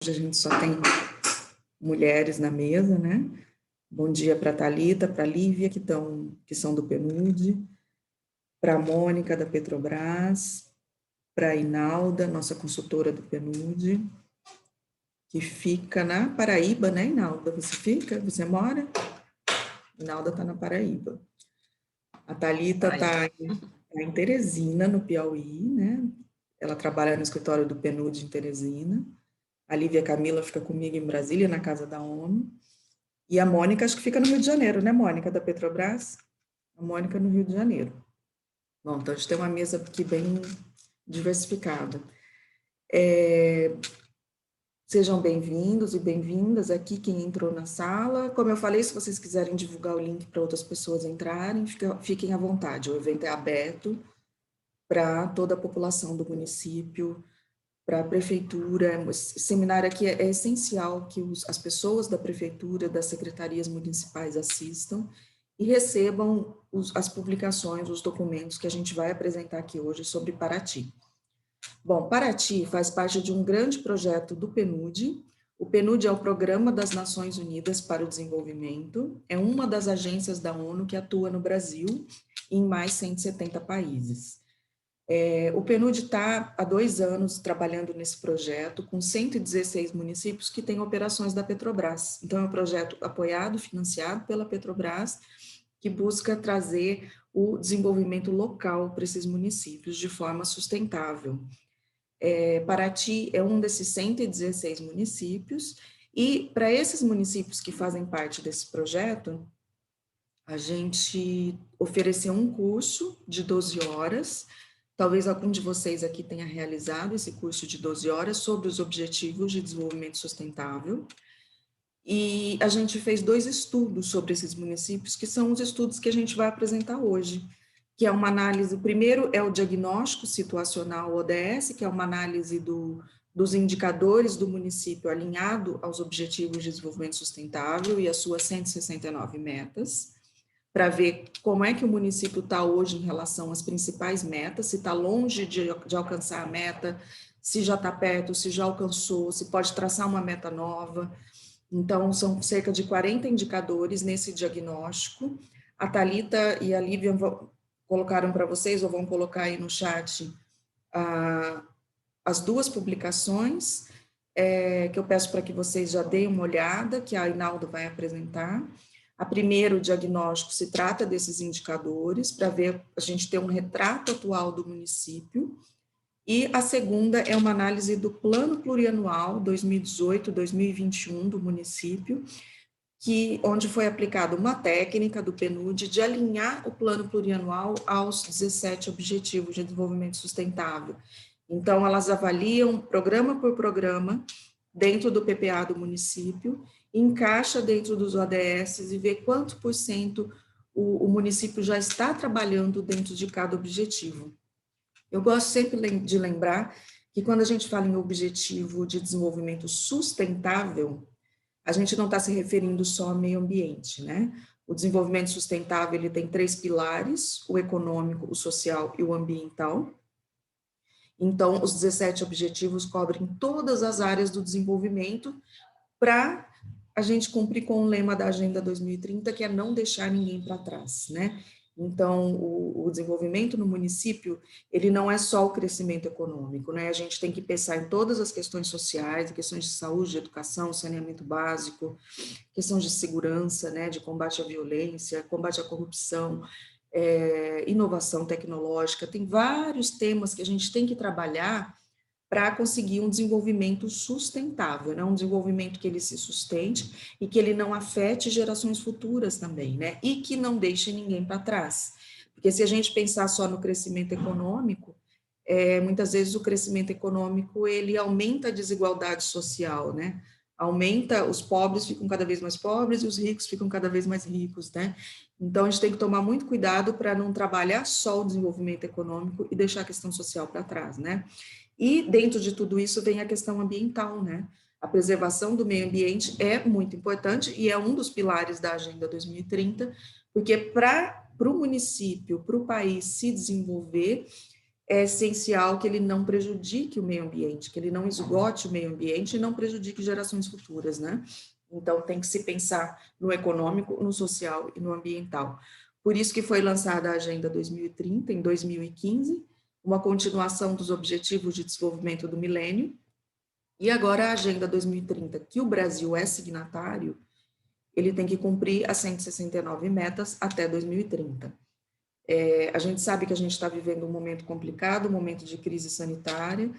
Hoje a gente só tem mulheres na mesa, né? Bom dia para a Thalita, para a Lívia, que são do PNUD, para a Mônica, da Petrobras, para a Inalda, nossa consultora do PNUD, que fica na Paraíba, né, Inalda? Você mora? Inalda está na Paraíba. A Thalita está em Teresina, no Piauí, né? Ela trabalha no escritório do PNUD em Teresina. A Lívia Camila fica comigo em Brasília, na Casa da ONU. E a Mônica, acho que fica no Rio de Janeiro, né, Mônica, da Petrobras? A Mônica no Rio de Janeiro. Bom, então a gente tem uma mesa aqui bem diversificada. Sejam bem-vindos e bem-vindas aqui, quem entrou na sala. Como eu falei, se vocês quiserem divulgar o link para outras pessoas entrarem, fiquem à vontade. O evento é aberto para toda a população do município, para a prefeitura. Esse seminário aqui é essencial que as pessoas da prefeitura, das secretarias municipais assistam e recebam as publicações, os documentos que a gente vai apresentar aqui hoje sobre Paraty. Bom, Paraty faz parte de um grande projeto do PNUD. O PNUD é o Programa das Nações Unidas para o Desenvolvimento, é uma das agências da ONU que atua no Brasil e em mais 170 países. O PNUD está há 2 anos trabalhando nesse projeto, com 116 municípios que têm operações da Petrobras. Então, é um projeto apoiado, financiado pela Petrobras, que busca trazer o desenvolvimento local para esses municípios de forma sustentável. Paraty é um desses 116 municípios, e para esses municípios que fazem parte desse projeto, a gente ofereceu um curso de 12 horas, talvez algum de vocês aqui tenha realizado esse curso de 12 horas sobre os Objetivos de Desenvolvimento Sustentável, e a gente fez 2 estudos sobre esses municípios, que são os estudos que a gente vai apresentar hoje, que é uma análise, o primeiro é o diagnóstico situacional ODS, que é uma análise dos indicadores do município alinhado aos Objetivos de Desenvolvimento Sustentável e as suas 169 metas, para ver como é que o município está hoje em relação às principais metas, se está longe de alcançar a meta, se já está perto, se já alcançou, se pode traçar uma meta nova. Então, são cerca de 40 indicadores nesse diagnóstico. A Thalita e a Lívia colocaram para vocês, ou vão colocar aí no chat, as 2 publicações, que eu peço para que vocês já deem uma olhada, que a Inaldo vai apresentar. A primeira, o diagnóstico, se trata desses indicadores, para ver, a gente ter um retrato atual do município, e a segunda é uma análise do Plano Plurianual 2018-2021 do município, onde foi aplicada uma técnica do PNUD de alinhar o Plano Plurianual aos 17 Objetivos de Desenvolvimento Sustentável. Então, elas avaliam programa por programa, dentro do PPA do município, encaixa dentro dos ODS e vê quanto por cento o município já está trabalhando dentro de cada objetivo. Eu gosto sempre de lembrar que quando a gente fala em objetivo de desenvolvimento sustentável, a gente não está se referindo só ao meio ambiente, né? O desenvolvimento sustentável, ele tem 3 pilares, o econômico, o social e o ambiental. Então, os 17 objetivos cobrem todas as áreas do desenvolvimento para a gente cumprir com o lema da Agenda 2030, que é não deixar ninguém para trás, né? Então, o desenvolvimento no município, ele não é só o crescimento econômico, né? A gente tem que pensar em todas as questões sociais, questões de saúde, de educação, saneamento básico, questões de segurança, né? De combate à violência, combate à corrupção, inovação tecnológica. Tem vários temas que a gente tem que trabalhar para conseguir um desenvolvimento sustentável, né? Um desenvolvimento que ele se sustente e que ele não afete gerações futuras também, né? E que não deixe ninguém para trás. Porque se a gente pensar só no crescimento econômico, muitas vezes o crescimento econômico, ele aumenta a desigualdade social, né? Aumenta, os pobres ficam cada vez mais pobres e os ricos ficam cada vez mais ricos, né? Então, a gente tem que tomar muito cuidado para não trabalhar só o desenvolvimento econômico e deixar a questão social para trás, né? E dentro de tudo isso vem a questão ambiental, né? A preservação do meio ambiente é muito importante e é um dos pilares da Agenda 2030, porque para o município, para o país se desenvolver, é essencial que ele não prejudique o meio ambiente, que ele não esgote o meio ambiente e não prejudique gerações futuras, né? Então, tem que se pensar no econômico, no social e no ambiental. Por isso que foi lançada a Agenda 2030, em 2015, uma continuação dos Objetivos de Desenvolvimento do Milênio, e agora a Agenda 2030, que o Brasil é signatário, ele tem que cumprir as 169 metas até 2030. A gente sabe que a gente está vivendo um momento complicado, um momento de crise sanitária,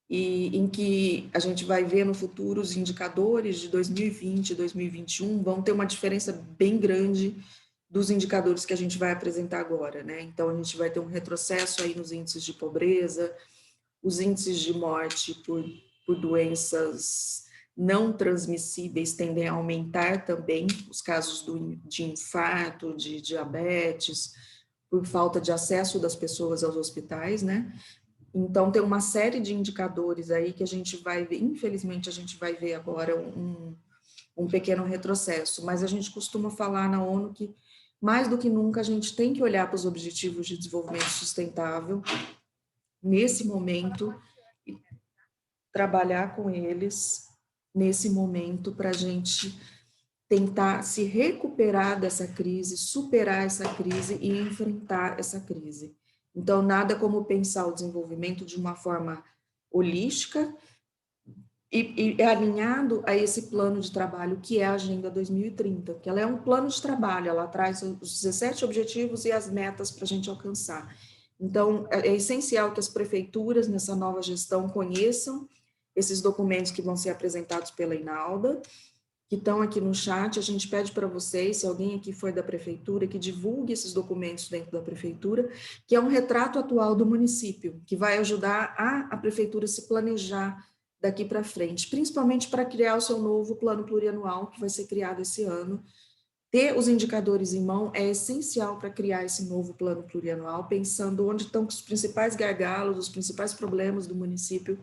e em que a gente vai ver no futuro os indicadores de 2020 e 2021 vão ter uma diferença bem grande dos indicadores que a gente vai apresentar agora, né? Então, a gente vai ter um retrocesso aí nos índices de pobreza, os índices de morte por doenças não transmissíveis tendem a aumentar também, os casos de infarto, de diabetes, por falta de acesso das pessoas aos hospitais, né? Então, tem uma série de indicadores aí que a gente vai ver, infelizmente, a gente vai ver agora um pequeno retrocesso, mas a gente costuma falar na ONU que, mais do que nunca, a gente tem que olhar para os Objetivos de Desenvolvimento Sustentável nesse momento e trabalhar com eles nesse momento para a gente tentar se recuperar dessa crise, superar essa crise e enfrentar essa crise. Então, nada como pensar o desenvolvimento de uma forma holística e alinhado a esse plano de trabalho que é a Agenda 2030, que ela é um plano de trabalho, ela traz os 17 objetivos e as metas para a gente alcançar. Então, é essencial que as prefeituras, nessa nova gestão, conheçam esses documentos que vão ser apresentados pela Inalda, que estão aqui no chat. A gente pede para vocês, se alguém aqui for da prefeitura, que divulgue esses documentos dentro da prefeitura, que é um retrato atual do município, que vai ajudar a prefeitura se planejar daqui para frente, principalmente para criar o seu novo plano plurianual, que vai ser criado esse ano. Ter os indicadores em mão é essencial para criar esse novo plano plurianual, pensando onde estão os principais gargalos, os principais problemas do município,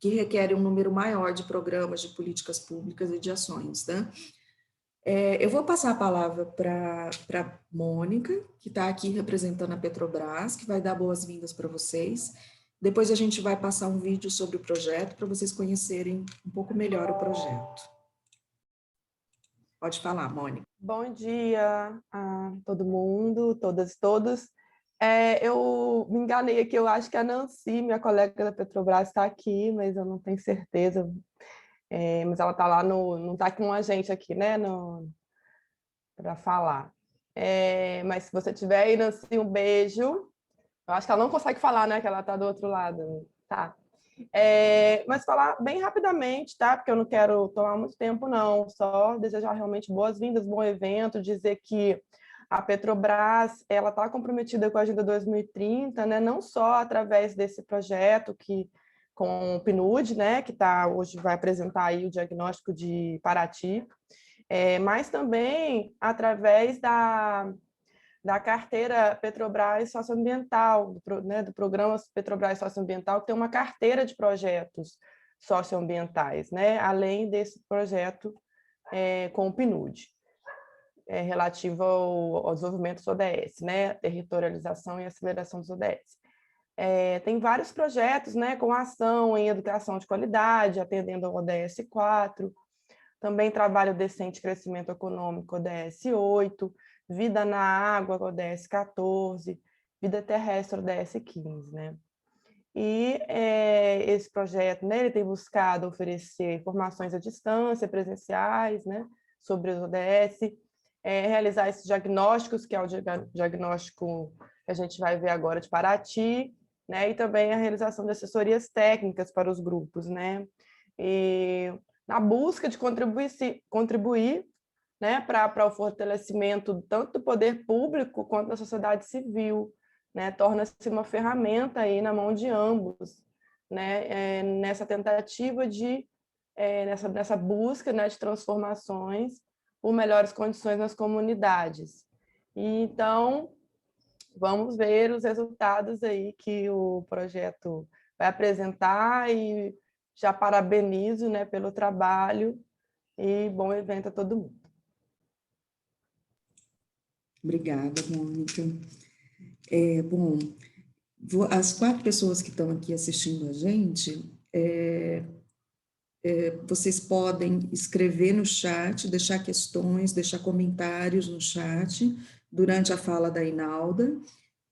que requerem um número maior de programas, de políticas públicas e de ações, né? Eu vou passar a palavra para a Mônica, que está aqui representando a Petrobras, que vai dar boas-vindas para vocês. Depois a gente vai passar um vídeo sobre o projeto, para vocês conhecerem um pouco melhor o projeto. Pode falar, Mônica. Bom dia a todo mundo, todas e todos. Eu me enganei aqui, eu acho que a Nancy, minha colega da Petrobras, está aqui, mas eu não tenho certeza. Mas ela está lá, não está com a gente aqui, né, para falar. Mas se você tiver aí, Nancy, um beijo. Eu acho que ela não consegue falar, né, que ela está do outro lado. Tá. Mas falar bem rapidamente, tá? Porque eu não quero tomar muito tempo, não. Só desejar realmente boas-vindas, bom evento, dizer que a Petrobras ela está comprometida com a Agenda 2030, né? Não só através desse projeto com o PNUD, né? Que hoje vai apresentar aí o diagnóstico de Paraty, mas também através da carteira Petrobras Socioambiental, do programa Petrobras Socioambiental, que tem uma carteira de projetos socioambientais, né? Além desse projeto com o PNUD, relativo ao desenvolvimento dos ODS, né? Territorialização e aceleração dos ODS. Tem vários projetos, né, com ação em educação de qualidade, atendendo ao ODS 4, também trabalho decente e crescimento econômico, ODS 8, vida na água, ODS 14, vida terrestre, ODS 15, né? E esse projeto, né, ele tem buscado oferecer informações à distância, presenciais, né, sobre os ODS, realizar esses diagnósticos, que é o diagnóstico que a gente vai ver agora de Paraty, né, e também a realização de assessorias técnicas para os grupos, né? E na busca de contribuir, né, para o fortalecimento tanto do poder público quanto da sociedade civil, né, torna-se uma ferramenta aí na mão de ambos, né, nessa tentativa nessa busca, né, de transformações por melhores condições nas comunidades. E, então, vamos ver os resultados aí que o projeto vai apresentar e já parabenizo, né, pelo trabalho e bom evento a todo mundo. Obrigada, Mônica. Bom, As 4 pessoas que estão aqui assistindo a gente, vocês podem escrever no chat, deixar questões, deixar comentários no chat durante a fala da Inalda.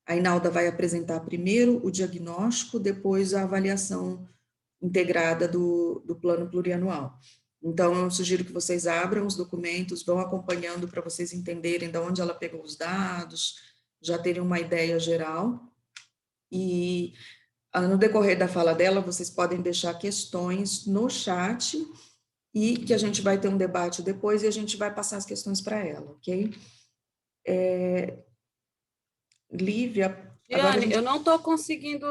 A Inalda vai apresentar primeiro o diagnóstico, depois a avaliação integrada do plano plurianual. Então, eu sugiro que vocês abram os documentos, vão acompanhando para vocês entenderem de onde ela pegou os dados, já terem uma ideia geral. E no decorrer da fala dela, vocês podem deixar questões no chat e que a gente vai ter um debate depois e a gente vai passar as questões para ela, ok? Lívia... Diane, eu não estou conseguindo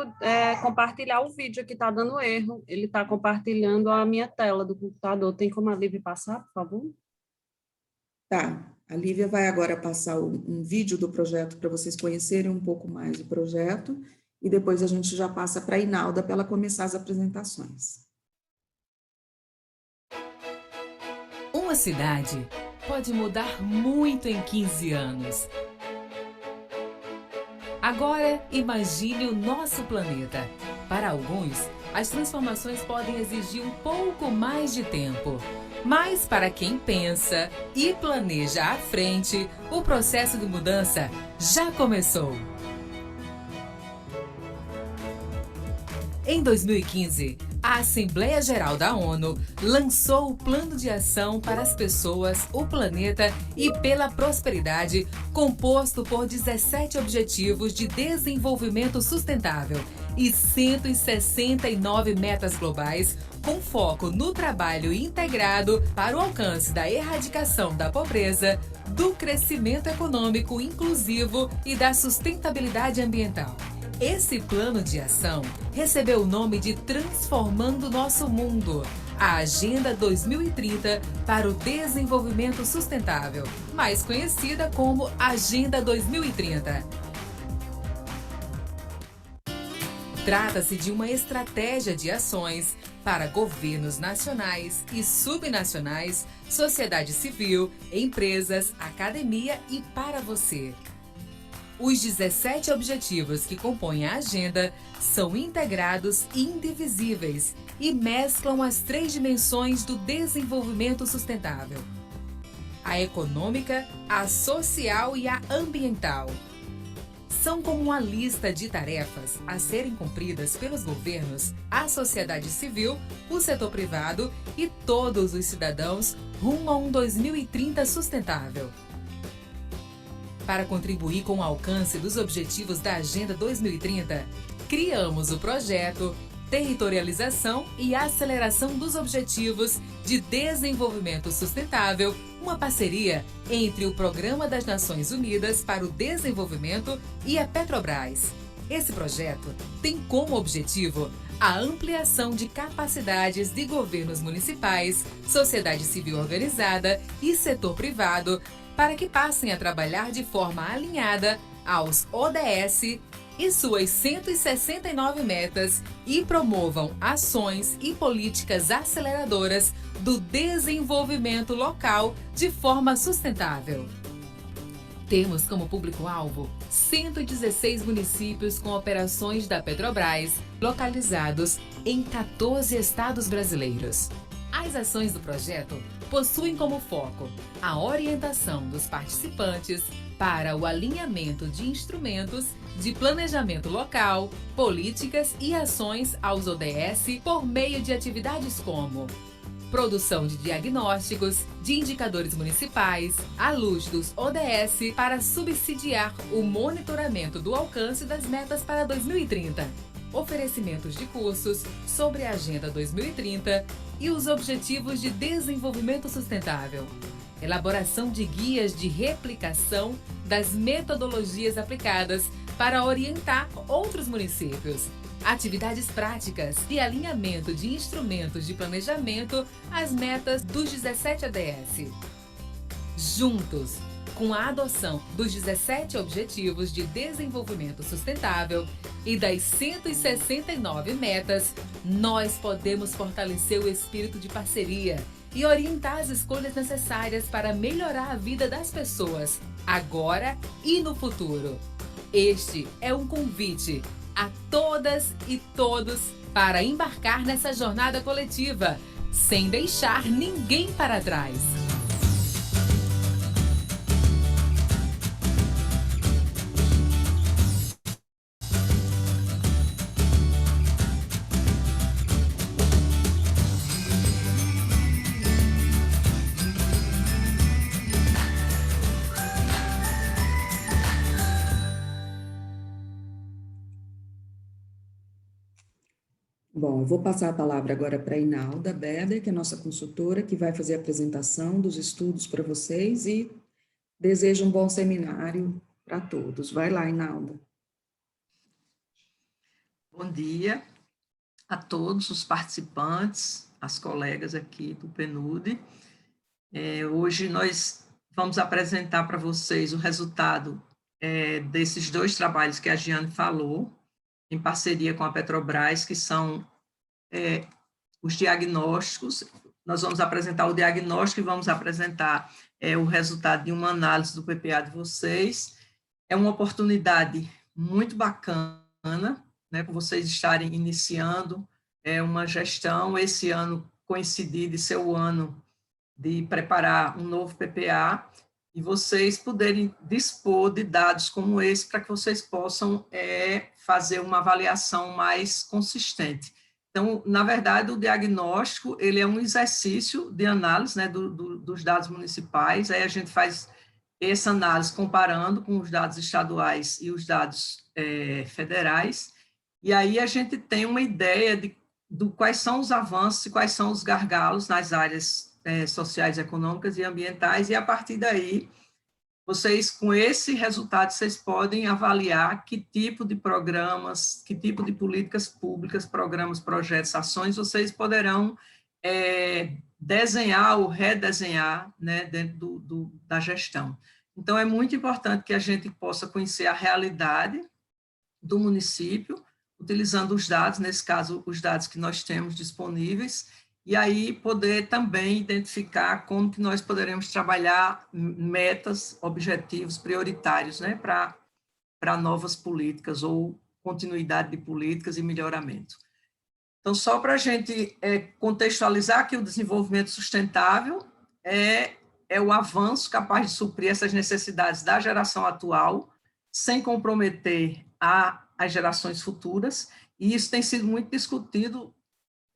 compartilhar o vídeo aqui, está dando erro. Ele está compartilhando a minha tela do computador. Tem como a Lívia passar, por favor? Tá, a Lívia vai agora passar um vídeo do projeto para vocês conhecerem um pouco mais o projeto e depois a gente já passa para a Inalda para ela começar as apresentações. Uma cidade pode mudar muito em 15 anos. Agora, imagine o nosso planeta. Para alguns, as transformações podem exigir um pouco mais de tempo. Mas para quem pensa e planeja à frente, o processo de mudança já começou. Em 2015, a Assembleia Geral da ONU lançou o Plano de Ação para as Pessoas, o Planeta e pela Prosperidade, composto por 17 Objetivos de Desenvolvimento Sustentável e 169 metas globais, com foco no trabalho integrado para o alcance da erradicação da pobreza, do crescimento econômico inclusivo e da sustentabilidade ambiental. Esse plano de ação recebeu o nome de Transformando Nosso Mundo, a Agenda 2030 para o Desenvolvimento Sustentável, mais conhecida como Agenda 2030. Trata-se de uma estratégia de ações para governos nacionais e subnacionais, sociedade civil, empresas, academia e para você. Os 17 objetivos que compõem a agenda são integrados e indivisíveis e mesclam as 3 dimensões do desenvolvimento sustentável: a econômica, a social e a ambiental. São como uma lista de tarefas a serem cumpridas pelos governos, a sociedade civil, o setor privado e todos os cidadãos rumo a um 2030 sustentável. Para contribuir com o alcance dos objetivos da Agenda 2030, criamos o projeto Territorialização e Aceleração dos Objetivos de Desenvolvimento Sustentável, uma parceria entre o Programa das Nações Unidas para o Desenvolvimento e a Petrobras. Esse projeto tem como objetivo a ampliação de capacidades de governos municipais, sociedade civil organizada e setor privado para que passem a trabalhar de forma alinhada aos ODS e suas 169 metas e promovam ações e políticas aceleradoras do desenvolvimento local de forma sustentável. Temos como público-alvo 116 municípios com operações da Petrobras, localizados em 14 estados brasileiros. As ações do projeto possuem como foco a orientação dos participantes para o alinhamento de instrumentos de planejamento local, políticas e ações aos ODS por meio de atividades como produção de diagnósticos, de indicadores municipais, à luz dos ODS para subsidiar o monitoramento do alcance das metas para 2030, oferecimentos de cursos sobre a Agenda 2030 e os Objetivos de Desenvolvimento Sustentável, elaboração de guias de replicação das metodologias aplicadas para orientar outros municípios, atividades práticas e alinhamento de instrumentos de planejamento às metas dos 17 ODS. Juntos, com a adoção dos 17 Objetivos de Desenvolvimento Sustentável e das 169 metas, nós podemos fortalecer o espírito de parceria e orientar as escolhas necessárias para melhorar a vida das pessoas, agora e no futuro. Este é um convite a todas e todos para embarcar nessa jornada coletiva, sem deixar ninguém para trás. Bom, eu vou passar a palavra agora para a Inalda Beder, que é nossa consultora, que vai fazer a apresentação dos estudos para vocês e desejo um bom seminário para todos. Vai lá, Inalda. Bom dia a todos os participantes, as colegas aqui do PNUD. Hoje nós vamos apresentar para vocês o resultado desses 2 trabalhos que a Giane falou, em parceria com a Petrobras, que são os diagnósticos. Nós vamos apresentar o diagnóstico e vamos apresentar o resultado de uma análise do PPA de vocês. É uma oportunidade muito bacana, né, por vocês estarem iniciando uma gestão, esse ano coincidir de ser o ano de preparar um novo PPA, e vocês poderem dispor de dados como esse para que vocês possam fazer uma avaliação mais consistente. Então, na verdade, o diagnóstico, ele é um exercício de análise, né, dos dados municipais, aí a gente faz essa análise comparando com os dados estaduais e os dados federais, e aí a gente tem uma ideia de quais são os avanços e quais são os gargalos nas áreas sociais, econômicas e ambientais, e a partir daí, vocês, com esse resultado, vocês podem avaliar que tipo de programas, que tipo de políticas públicas, programas, projetos, ações, vocês poderão desenhar ou redesenhar, né, dentro da gestão. Então, é muito importante que a gente possa conhecer a realidade do município, utilizando os dados, nesse caso, os dados que nós temos disponíveis, e aí poder também identificar como que nós poderemos trabalhar metas, objetivos prioritários, né, para novas políticas ou continuidade de políticas e melhoramento. Então, só para a gente contextualizar que o desenvolvimento sustentável é o avanço capaz de suprir essas necessidades da geração atual, sem comprometer as gerações futuras, e isso tem sido muito discutido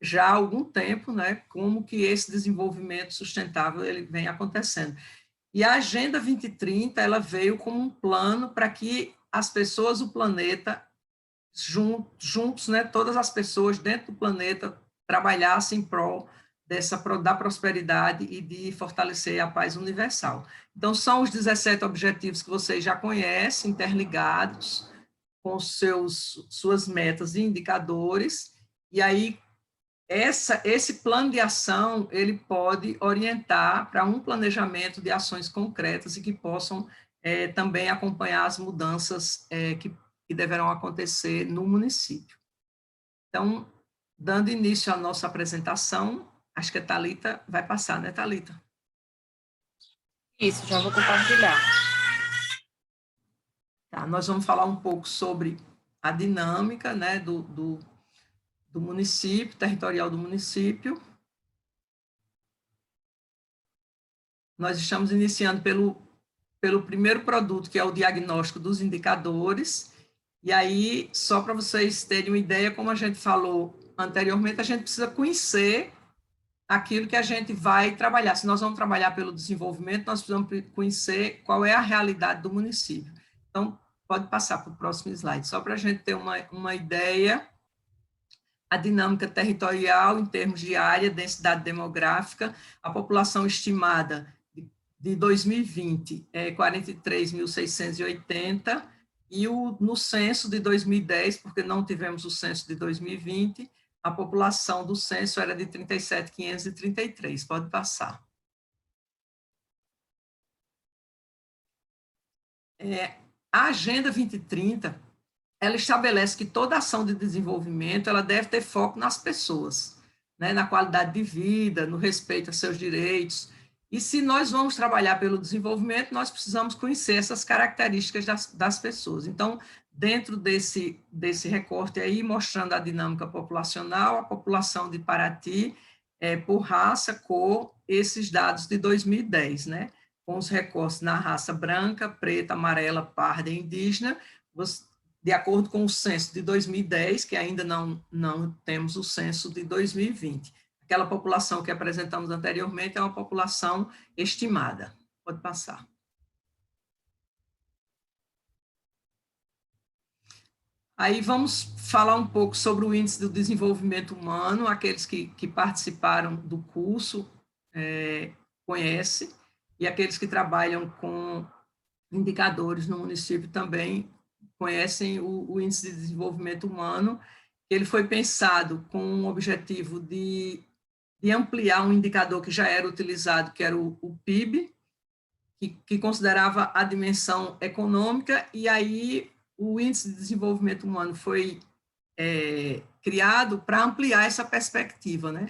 já há algum tempo, né, como que esse desenvolvimento sustentável ele vem acontecendo. E a Agenda 2030, ela veio como um plano para que as pessoas do planeta, juntos, né, todas as pessoas dentro do planeta, trabalhassem em prol da prosperidade e de fortalecer a paz universal. Então, são os 17 objetivos que vocês já conhecem, interligados com suas metas e indicadores, e aí esse plano de ação, ele pode orientar para um planejamento de ações concretas e que possam também acompanhar as mudanças que deverão acontecer no município. Então, dando início à nossa apresentação, acho que a Thalita vai passar, né, Thalita? Isso, já vou compartilhar. Tá, nós vamos falar um pouco sobre a dinâmica, né, do município, territorial do município. Nós estamos iniciando pelo primeiro produto, que é o diagnóstico dos indicadores, e aí, só para vocês terem uma ideia, como a gente falou anteriormente, a gente precisa conhecer aquilo que a gente vai trabalhar. Se nós vamos trabalhar pelo desenvolvimento, nós precisamos conhecer qual é a realidade do município. Então, pode passar para o próximo slide, só para a gente ter uma ideia. A dinâmica territorial em termos de área, densidade demográfica, a população estimada de 2020 é 43.680, e no censo de 2010, porque não tivemos o censo de 2020, a população do censo era de 37.533. Pode passar. A Agenda 2030, ela estabelece que toda ação de desenvolvimento ela deve ter foco nas pessoas, né, na qualidade de vida, no respeito a seus direitos. E se nós vamos trabalhar pelo desenvolvimento, nós precisamos conhecer essas características das pessoas. Então, dentro desse recorte aí, mostrando a dinâmica populacional, a população de Paraty, por raça, cor, esses dados de 2010, né? Com os recortes na raça branca, preta, amarela, parda e indígena, de acordo com o censo de 2010, que ainda não temos o censo de 2020. Aquela população que apresentamos anteriormente é uma população estimada. Pode passar. Aí vamos falar um pouco sobre o Índice do Desenvolvimento Humano. Aqueles que participaram do curso conhecem, e aqueles que trabalham com indicadores no município também conhecem o Índice de Desenvolvimento Humano. Ele foi pensado com o objetivo de ampliar um indicador que já era utilizado, que era o PIB, que considerava a dimensão econômica, e aí o Índice de Desenvolvimento Humano foi criado para ampliar essa perspectiva, né?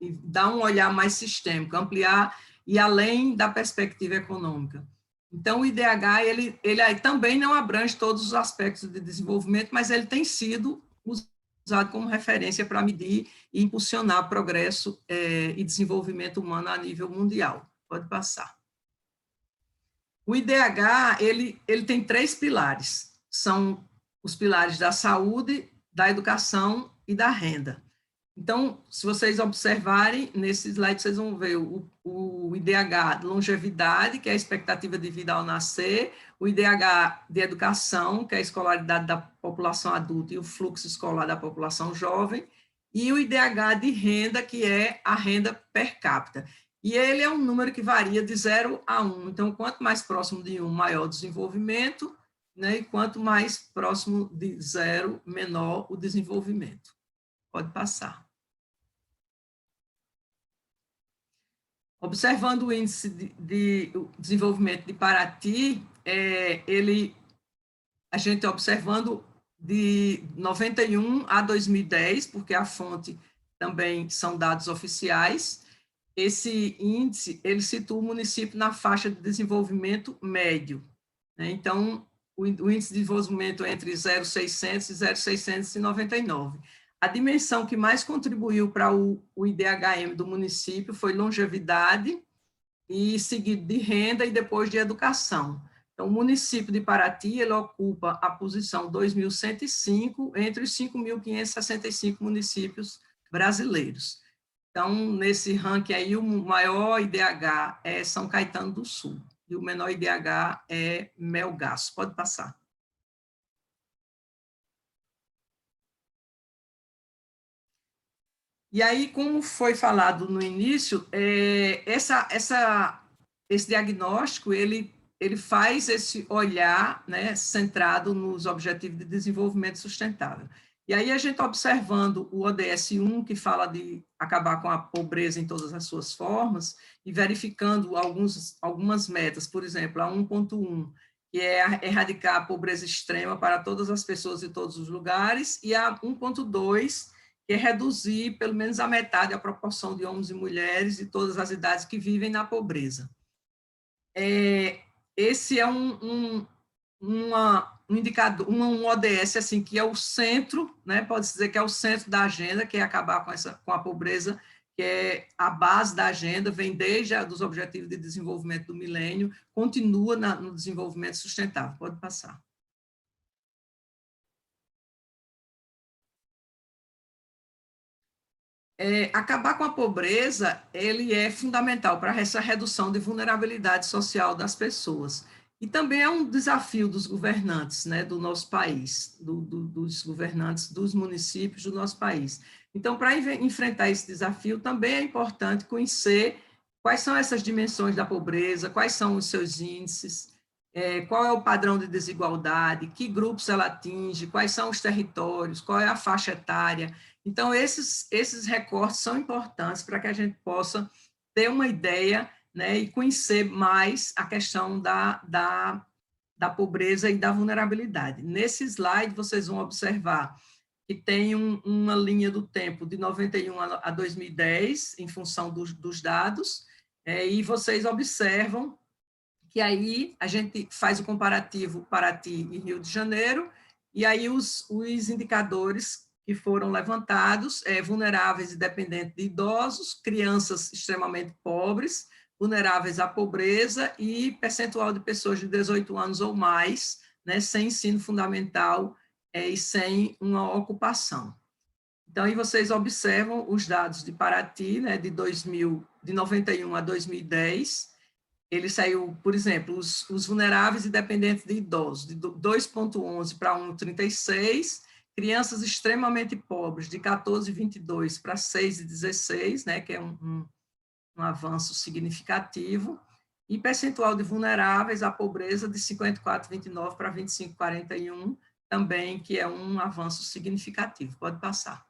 E dar um olhar mais sistêmico, ampliar e além da perspectiva econômica. Então, o IDH, ele também não abrange todos os aspectos de desenvolvimento, mas ele tem sido usado como referência para medir e impulsionar progresso e desenvolvimento humano a nível mundial. Pode passar. O IDH, ele tem 3 pilares, são os pilares da saúde, da educação e da renda. Então, se vocês observarem, nesse slide vocês vão ver o IDH de longevidade, que é a expectativa de vida ao nascer, o IDH de educação, que é a escolaridade da população adulta e o fluxo escolar da população jovem, e o IDH de renda, que é a renda per capita. E ele é um número que varia de 0 a 1. Então, quanto mais próximo de 1, maior o desenvolvimento, né? E quanto mais próximo de 0, menor o desenvolvimento. Pode passar. Observando o índice de desenvolvimento de Paraty, a gente observando de 91 a 2010, porque a fonte também são dados oficiais, esse índice, ele situa o município na faixa de desenvolvimento médio, né? Então, o índice de desenvolvimento é entre 0,600 e 0,699. A dimensão que mais contribuiu para o IDHM do município foi longevidade, e seguido de renda e depois de educação. Então, o município de Paraty, ele ocupa a posição 2.105 entre os 5.565 municípios brasileiros. Então, nesse ranking aí, o maior IDH é São Caetano do Sul, e o menor IDH é Melgaço. Pode passar. E aí, como foi falado no início, esse diagnóstico, ele faz esse olhar, né, centrado nos Objetivos de Desenvolvimento Sustentável. E aí, a gente observando o ODS 1, que fala de acabar com a pobreza em todas as suas formas, e verificando algumas metas, por exemplo, a 1.1, que é erradicar a pobreza extrema para todas as pessoas em todos os lugares, e a 1.2, que é reduzir pelo menos a metade a proporção de homens e mulheres de todas as idades que vivem na pobreza. Esse é um indicador, um ODS, assim, que é o centro, né, pode-se dizer que é o centro da agenda, que é acabar com a pobreza, que é a base da agenda, vem desde os Objetivos de Desenvolvimento do Milênio, continua no desenvolvimento sustentável. Pode passar. Acabar com a pobreza, ele é fundamental para essa redução de vulnerabilidade social das pessoas. E também é um desafio dos governantes, né, do nosso país, dos governantes dos municípios do nosso país. Então, para enfrentar esse desafio, também é importante conhecer quais são essas dimensões da pobreza, quais são os seus índices, qual é o padrão de desigualdade, que grupos ela atinge, quais são os territórios, qual é a faixa etária. Então, esses recortes são importantes para que a gente possa ter uma ideia, né, e conhecer mais a questão da pobreza e da vulnerabilidade. Nesse slide, vocês vão observar que tem uma linha do tempo de 91 a 2010, em função dos dados, E vocês observam que aí a gente faz o comparativo Paraty e Rio de Janeiro, e aí os indicadores que foram levantados, vulneráveis e dependentes de idosos, crianças extremamente pobres, vulneráveis à pobreza e percentual de pessoas de 18 anos ou mais, né, sem ensino fundamental e sem uma ocupação. Então, aí vocês observam os dados de Paraty, né, de 91 a 2010, ele saiu, por exemplo, os vulneráveis e dependentes de idosos, de 2,11 para 1,36, crianças extremamente pobres, de 14,22 para 6,16, né, que é um avanço significativo, e percentual de vulneráveis à pobreza de 54,29 para 25,41, também, que é um avanço significativo. Pode passar.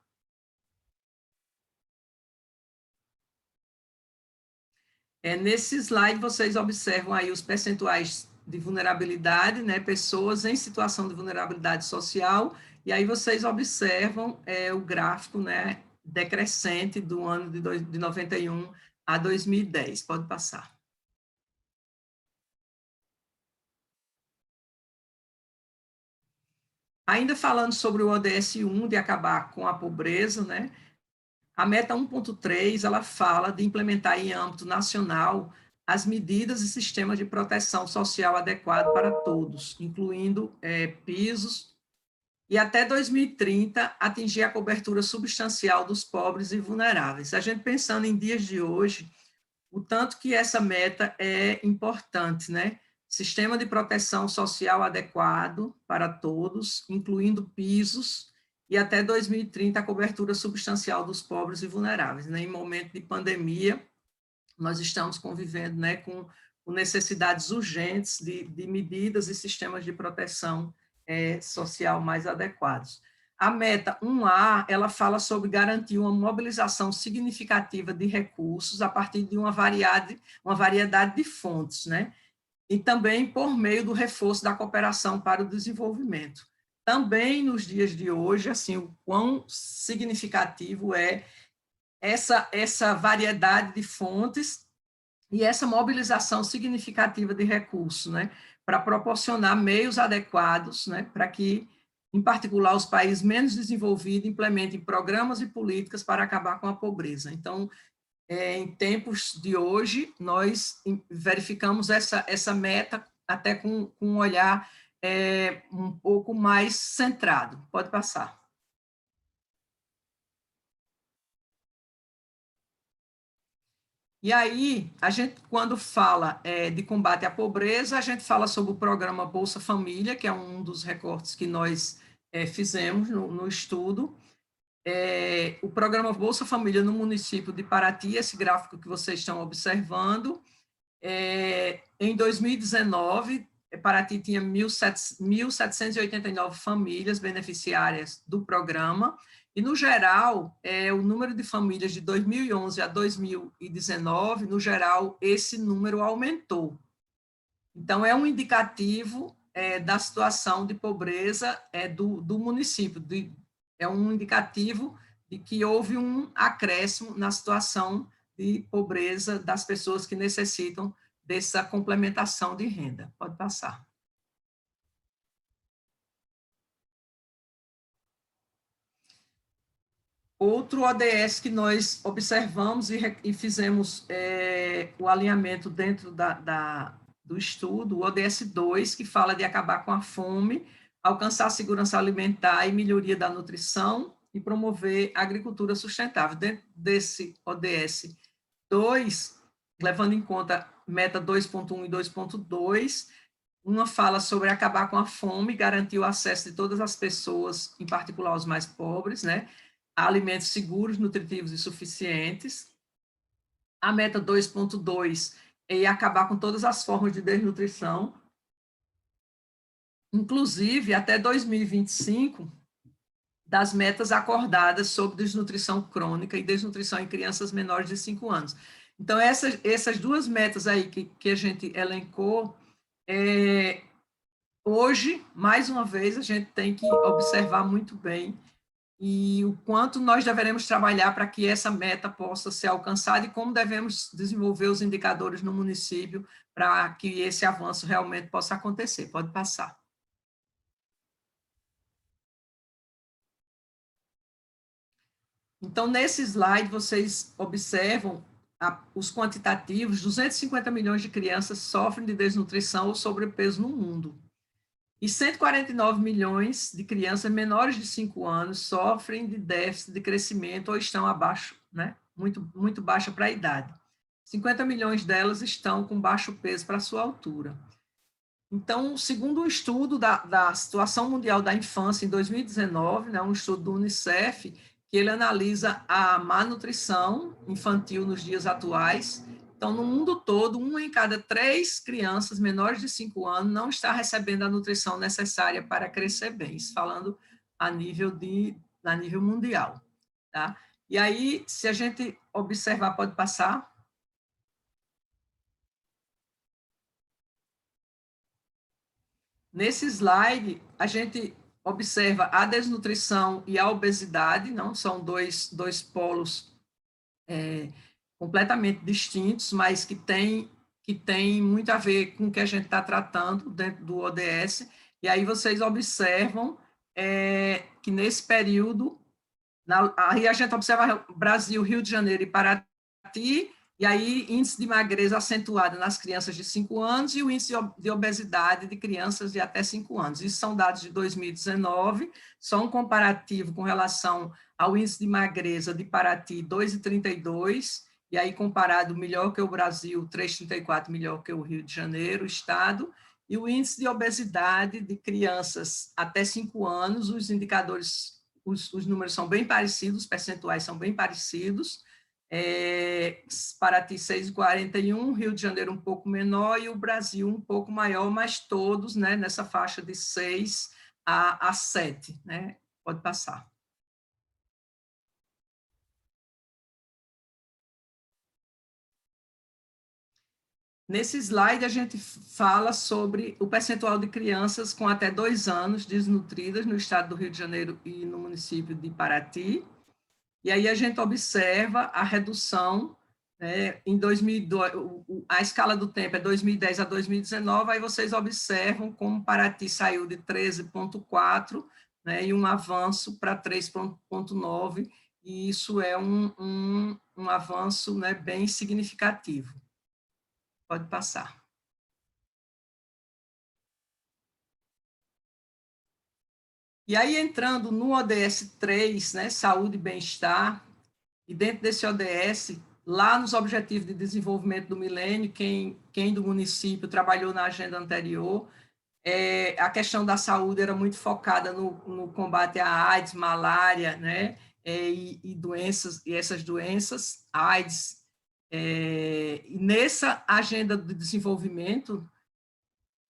Nesse slide, vocês observam aí os percentuais de vulnerabilidade, né, pessoas em situação de vulnerabilidade social, e aí vocês observam o gráfico, né, decrescente do ano de 91 a 2010. Pode passar. Ainda falando sobre o ODS 1, de acabar com a pobreza, né, a meta 1.3, ela fala de implementar em âmbito nacional as medidas e sistemas de proteção social adequado para todos, incluindo pisos, e até 2030 atingir a cobertura substancial dos pobres e vulneráveis. A gente pensando em dias de hoje, o tanto que essa meta é importante, né? Sistema de proteção social adequado para todos, incluindo pisos, e até 2030 a cobertura substancial dos pobres e vulneráveis. Né? Em momento de pandemia, nós estamos convivendo, né, com necessidades urgentes de medidas e sistemas de proteção social mais adequados. A meta 1A, ela fala sobre garantir uma mobilização significativa de recursos a partir de uma variedade de fontes, né? E também por meio do reforço da cooperação para o desenvolvimento. Também nos dias de hoje, assim, o quão significativo é essa variedade de fontes e essa mobilização significativa de recursos, né, para proporcionar meios adequados, né, para que, em particular, os países menos desenvolvidos implementem programas e políticas para acabar com a pobreza. Então, em tempos de hoje, nós verificamos essa meta até com um olhar um pouco mais centrado. Pode passar. E aí, a gente, quando fala de combate à pobreza, a gente fala sobre o programa Bolsa Família, que é um dos recortes que nós fizemos no estudo. O programa Bolsa Família no município de Paraty, esse gráfico que vocês estão observando, em 2019, Paraty tinha 1.789 famílias beneficiárias do programa, e, no geral, o número de famílias de 2011 a 2019, no geral, esse número aumentou. Então, é um indicativo da situação de pobreza do município, é um indicativo de que houve um acréscimo na situação de pobreza das pessoas que necessitam dessa complementação de renda. Pode passar. Outro ODS que nós observamos e fizemos o alinhamento dentro do estudo, o ODS 2, que fala de acabar com a fome, alcançar a segurança alimentar e melhoria da nutrição e promover a agricultura sustentável. Dentro desse ODS 2, levando em conta meta 2.1 e 2.2, uma fala sobre acabar com a fome, garantir o acesso de todas as pessoas, em particular os mais pobres, né, a alimentos seguros, nutritivos e suficientes. A meta 2.2 é acabar com todas as formas de desnutrição, inclusive até 2025, das metas acordadas sobre desnutrição crônica e desnutrição em crianças menores de 5 anos. Então, essas duas metas aí que a gente elencou, hoje, mais uma vez, a gente tem que observar muito bem e o quanto nós deveremos trabalhar para que essa meta possa ser alcançada e como devemos desenvolver os indicadores no município para que esse avanço realmente possa acontecer. Pode passar. Então, nesse slide, vocês observam os quantitativos: 250 milhões de crianças sofrem de desnutrição ou sobrepeso no mundo. E 149 milhões de crianças menores de 5 anos sofrem de déficit de crescimento ou estão abaixo, né? Muito baixa para a idade. 50 milhões delas estão com baixo peso para a sua altura. Então, segundo um estudo da situação mundial da infância em 2019, né, um estudo do UNICEF, que ele analisa a má nutrição infantil nos dias atuais. Então, no mundo todo, 1 em cada 3 crianças menores de 5 anos não está recebendo a nutrição necessária para crescer bem, isso falando a nível mundial. Tá? E aí, se a gente observar, pode passar. Nesse slide, a gente observa a desnutrição e a obesidade, não são dois polos completamente distintos, mas que tem muito a ver com o que a gente está tratando dentro do ODS. E aí vocês observam que nesse período, aí a gente observa Brasil, Rio de Janeiro e Paraty, e aí índice de magreza acentuado nas crianças de 5 anos e o índice de obesidade de crianças de até 5 anos. Isso são dados de 2019, só um comparativo com relação ao índice de magreza de Paraty, 2,32, e aí comparado melhor que o Brasil, 3,34, melhor que o Rio de Janeiro, o estado, e o índice de obesidade de crianças até 5 anos, os indicadores, os números são bem parecidos, os percentuais são bem parecidos, Paraty 6,41, Rio de Janeiro um pouco menor e o Brasil um pouco maior, mas todos, né, nessa faixa de 6 a 7, né? Pode passar. Nesse slide, a gente fala sobre o percentual de crianças com até 2 anos desnutridas no estado do Rio de Janeiro e no município de Paraty. E aí a gente observa a redução, né, em 2002, a escala do tempo é 2010 a 2019, aí vocês observam como Paraty saiu de 13,4, né, e um avanço para 3,9, e isso é um avanço, né, bem significativo. Pode passar. E aí, entrando no ODS 3, né, saúde e bem-estar, e dentro desse ODS, lá nos Objetivos de Desenvolvimento do Milênio, quem do município trabalhou na agenda anterior, a questão da saúde era muito focada no combate à AIDS, malária, né, e doenças, e essas doenças, AIDS. E nessa agenda de desenvolvimento,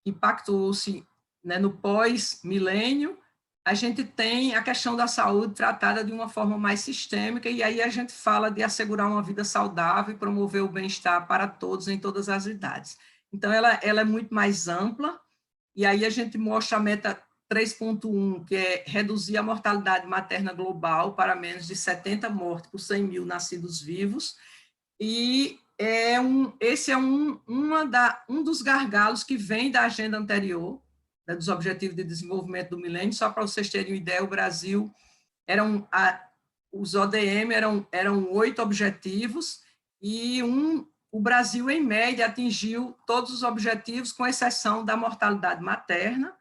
impactou-se, né, no pós-milênio, a gente tem a questão da saúde tratada de uma forma mais sistêmica, e aí a gente fala de assegurar uma vida saudável e promover o bem-estar para todos em todas as idades. Então, ela é muito mais ampla, e aí a gente mostra a meta 3.1, que é reduzir a mortalidade materna global para menos de 70 mortes por 100 mil nascidos vivos, e esse é um dos gargalos que vem da agenda anterior, né, dos Objetivos de Desenvolvimento do Milênio. Só para vocês terem uma ideia, o Brasil, os ODM eram 8 objetivos, e o Brasil, em média, atingiu todos os objetivos, com exceção da mortalidade materna,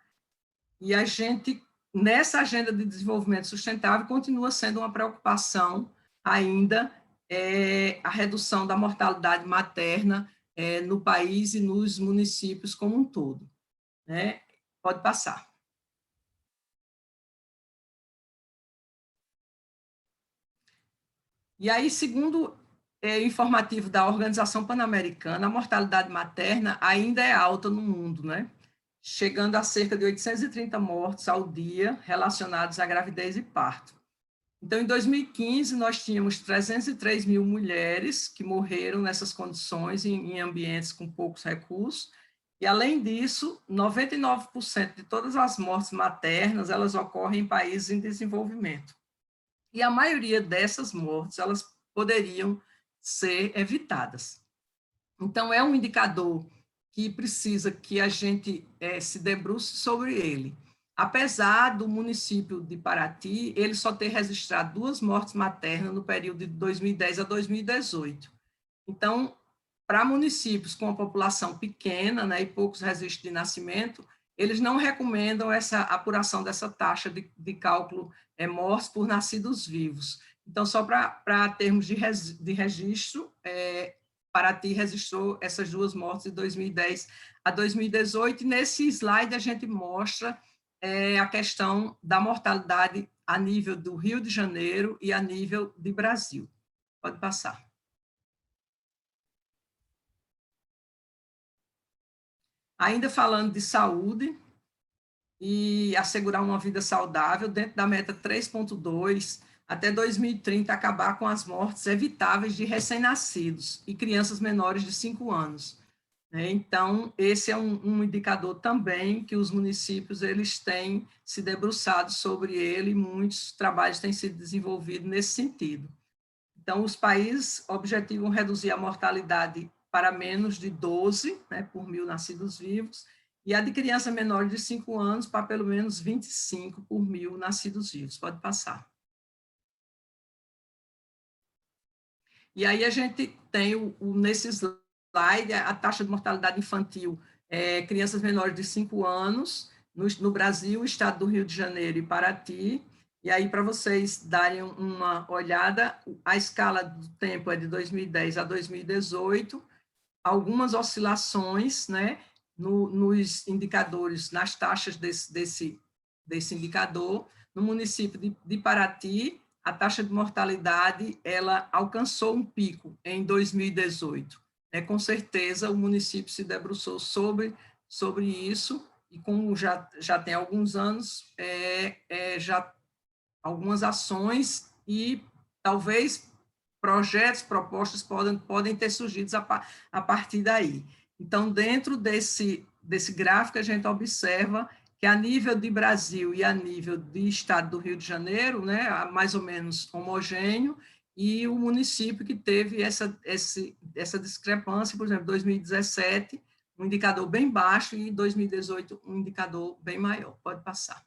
e a gente, nessa agenda de desenvolvimento sustentável, continua sendo uma preocupação ainda, a redução da mortalidade materna no país e nos municípios como um todo, né? Pode passar. E aí, segundo informativo da Organização Pan-Americana, a mortalidade materna ainda é alta no mundo, né? Chegando a cerca de 830 mortes ao dia relacionados à gravidez e parto. Então, em 2015, nós tínhamos 303 mil mulheres que morreram nessas condições, em ambientes com poucos recursos, e, além disso, 99% de todas as mortes maternas, elas ocorrem em países em desenvolvimento. E a maioria dessas mortes, elas poderiam ser evitadas. Então, é um indicador que precisa que a gente se debruce sobre ele. Apesar do município de Paraty, ele só ter registrado 2 mortes maternas no período de 2010 a 2018. Então, para municípios com a população pequena, né, e poucos registros de nascimento, eles não recomendam essa apuração dessa taxa de cálculo mortes por nascidos vivos. Então, só para termos de registro, Paraty registrou essas 2 mortes de 2010 a 2018, e nesse slide a gente mostra a questão da mortalidade a nível do Rio de Janeiro e a nível de Brasil. Pode passar. Ainda falando de saúde e assegurar uma vida saudável, dentro da meta 3.2, até 2030, acabar com as mortes evitáveis de recém-nascidos e crianças menores de 5 anos. Então, esse é um indicador também que os municípios eles têm se debruçado sobre ele, e muitos trabalhos têm sido desenvolvidos nesse sentido. Então, os países objetivam reduzir a mortalidade para menos de 12, né, por 1.000 nascidos vivos, e a de criança menor de 5 anos para pelo menos 25 por 1.000 nascidos vivos. Pode passar. E aí a gente tem nesse slide a taxa de mortalidade infantil, crianças menores de 5 anos, no Brasil, estado do Rio de Janeiro e Paraty. E aí, para vocês darem uma olhada, a escala do tempo é de 2010 a 2018, algumas oscilações, né, nos indicadores, nas taxas desse indicador. No município de Paraty, a taxa de mortalidade ela alcançou um pico em 2018. Com certeza, o município se debruçou sobre isso, e como já tem alguns anos, já algumas ações e talvez projetos, propostas podem ter surgido a partir daí. Então, dentro desse gráfico, a gente observa que a nível de Brasil e a nível de estado do Rio de Janeiro, né, mais ou menos homogêneo, e o município que teve essa discrepância, por exemplo, 2017, um indicador bem baixo, e 2018, um indicador bem maior. Pode passar.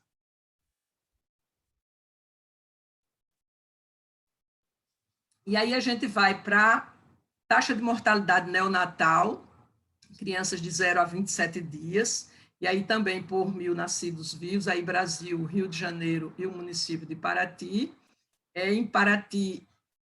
E aí a gente vai para a taxa de mortalidade neonatal, crianças de 0 a 27 dias, e aí também por 1.000 nascidos vivos, aí Brasil, Rio de Janeiro e o município de Paraty. Em Paraty,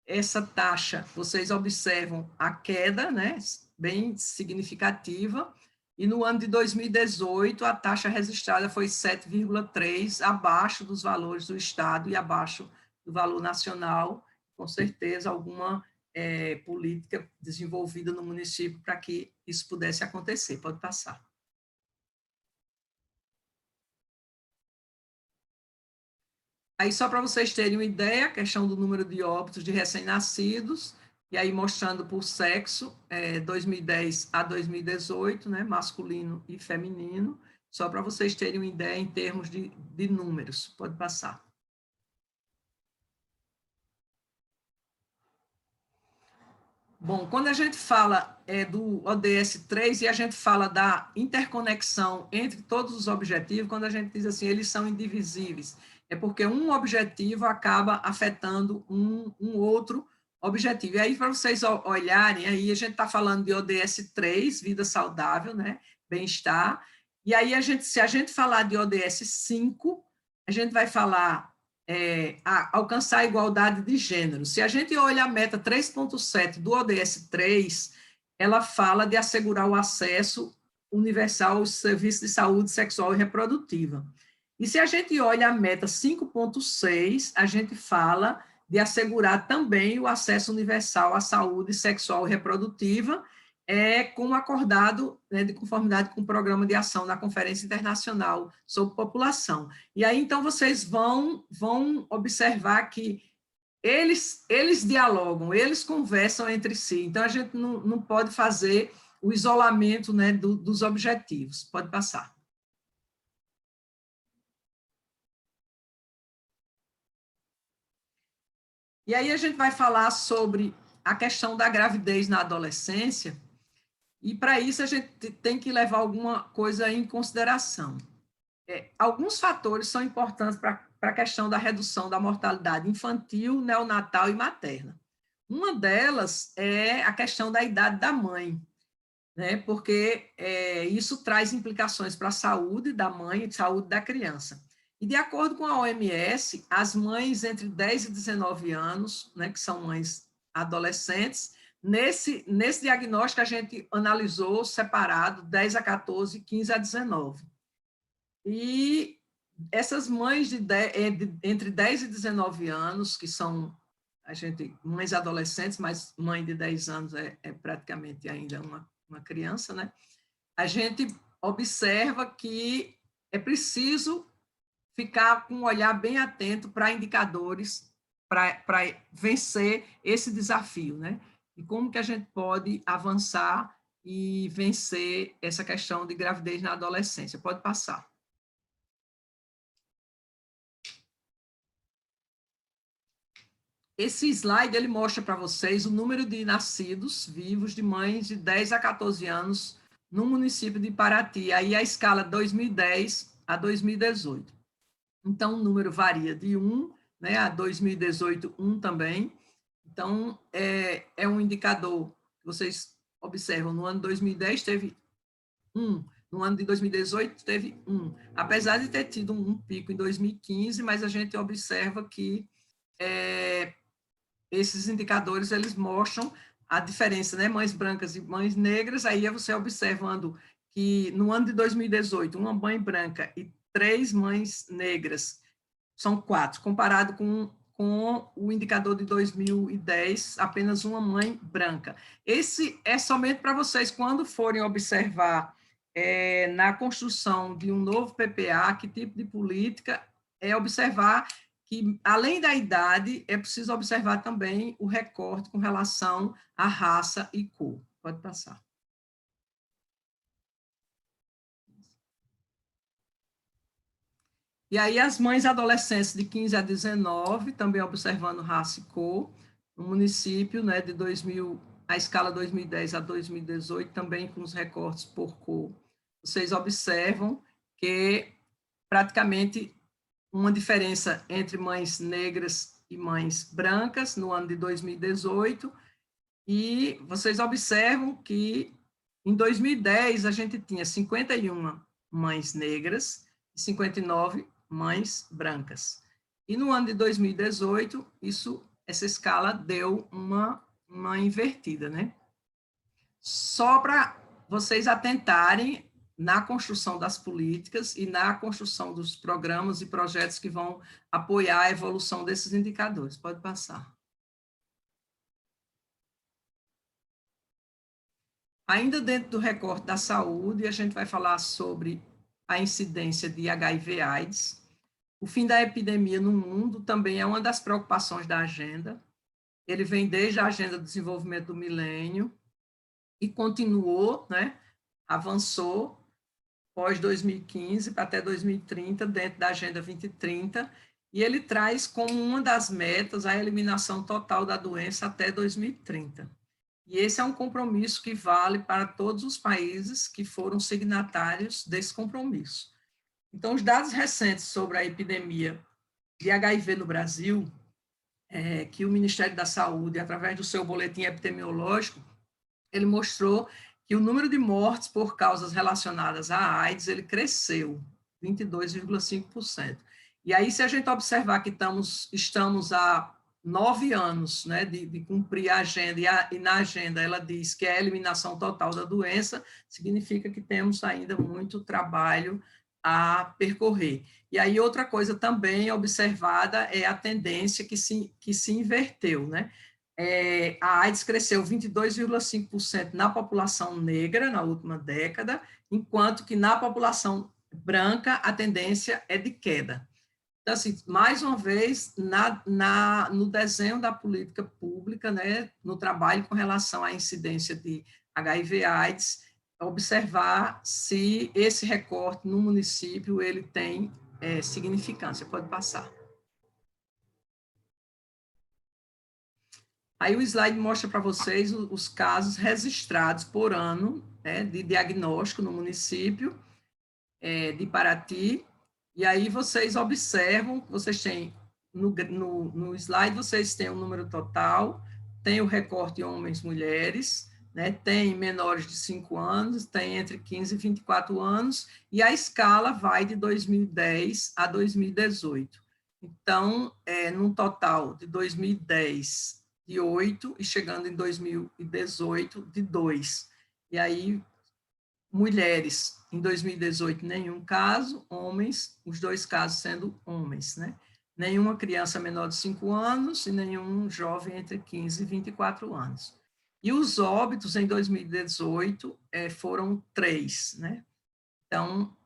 essa taxa, vocês observam a queda, né, bem significativa, e no ano de 2018, a taxa registrada foi 7,3, abaixo dos valores do Estado e abaixo do valor nacional. Com certeza, alguma política desenvolvida no município para que isso pudesse acontecer. Pode passar. Aí, só para vocês terem uma ideia, a questão do número de óbitos de recém-nascidos, e aí mostrando por sexo, 2010 a 2018, né, masculino e feminino, só para vocês terem uma ideia em termos de números. Pode passar. Bom, quando a gente fala do ODS 3 e a gente fala da interconexão entre todos os objetivos, quando a gente diz assim, eles são indivisíveis, é porque um objetivo acaba afetando um outro objetivo. E aí, para vocês olharem, aí a gente está falando de ODS 3, vida saudável, né, bem-estar, e aí se a gente falar de ODS 5, a gente vai falar alcançar a igualdade de gênero. Se a gente olha a meta 3.7 do ODS 3, ela fala de assegurar o acesso universal aos serviços de saúde sexual e reprodutiva. E se a gente olha a meta 5.6, a gente fala de assegurar também o acesso universal à saúde sexual e reprodutiva, como acordado, né, de conformidade com o Programa de Ação da Conferência Internacional sobre População. E aí, então, vocês vão observar que eles dialogam, eles conversam entre si. Então, a gente não pode fazer o isolamento, né, dos objetivos. Pode passar. E aí a gente vai falar sobre a questão da gravidez na adolescência, e para isso a gente tem que levar alguma coisa em consideração. Alguns fatores são importantes para a questão da redução da mortalidade infantil, neonatal e materna. Uma delas é a questão da idade da mãe, né? Porque isso traz implicações para a saúde da mãe e saúde da criança. E, de acordo com a OMS, as mães entre 10 e 19 anos, né, que são mães adolescentes, nesse diagnóstico a gente analisou separado 10 a 14, 15 a 19. E essas mães entre 10 e 19 anos, que são mães adolescentes, mas mãe de 10 anos é praticamente ainda uma criança, né? A gente observa que é preciso ficar com um olhar bem atento para indicadores para vencer esse desafio, né? E como que a gente pode avançar e vencer essa questão de gravidez na adolescência. Pode passar. Esse slide ele mostra para vocês o número de nascidos vivos de mães de 10 a 14 anos no município de Paraty, aí a escala 2010 a 2018. Então, o número varia de 1, né, a 2018, 1 também. Então, é um indicador que vocês observam, no ano de 2010 teve 1, no ano de 2018 teve 1. Apesar de ter tido um pico em 2015, mas a gente observa que esses indicadores, eles mostram a diferença, né? Mães brancas e mães negras, aí é você observando que no ano de 2018, uma mãe branca e 3 mães negras, são 4, comparado com o indicador de 2010, apenas uma mãe branca. Esse é somente para vocês, quando forem observar na construção de um novo PPA, que tipo de política, observar que, além da idade, é preciso observar também o recorte com relação à raça e cor. Pode passar. E aí as mães adolescentes de 15 a 19, também observando raça e cor, no município, né, de 2000, a escala 2010 a 2018, também com os recortes por cor. Vocês observam que praticamente uma diferença entre mães negras e mães brancas no ano de 2018, e vocês observam que em 2010 a gente tinha 51 mães negras e 59 mães brancas. E no ano de 2018, essa escala deu uma invertida, né? Só para vocês atentarem na construção das políticas e na construção dos programas e projetos que vão apoiar a evolução desses indicadores. Pode passar. Ainda dentro do recorte da saúde, a gente vai falar sobre a incidência de HIV/AIDS. O fim da epidemia no mundo também é uma das preocupações da agenda. Ele vem desde a Agenda do Desenvolvimento do Milênio e continuou, né, avançou pós-2015 para até 2030, dentro da Agenda 2030, e ele traz como uma das metas a eliminação total da doença até 2030. E esse é um compromisso que vale para todos os países que foram signatários desse compromisso. Então, os dados recentes sobre a epidemia de HIV no Brasil, que o Ministério da Saúde, através do seu boletim epidemiológico, ele mostrou que o número de mortes por causas relacionadas à AIDS, ele cresceu 22,5%. E aí, se a gente observar que estamos há 9 anos, né, de cumprir a agenda, e na agenda ela diz que é a eliminação total da doença, significa que temos ainda muito trabalho a percorrer. E aí, outra coisa também observada é a tendência que se inverteu, né? A AIDS cresceu 22,5% na população negra na última década, enquanto que na população branca a tendência é de queda. Então, assim, mais uma vez, no desenho da política pública, né, no trabalho com relação à incidência de HIV/AIDS, observar se esse recorte no município ele tem significância. Pode passar. Aí o slide mostra para vocês os casos registrados por ano, né, de diagnóstico no município de Paraty. E aí vocês observam, vocês têm, no slide, vocês têm o número total, tem o recorte homens e mulheres, né, tem menores de 5 anos, tem entre 15 e 24 anos, e a escala vai de 2010 a 2018. Então, num total de 2010, de 8, e chegando em 2018, de 2. E aí, mulheres, em 2018, nenhum caso, homens, os 2 casos sendo homens, né? Nenhuma criança menor de 5 anos e nenhum jovem entre 15 e 24 anos. E os óbitos em 2018 foram 3, né? Então,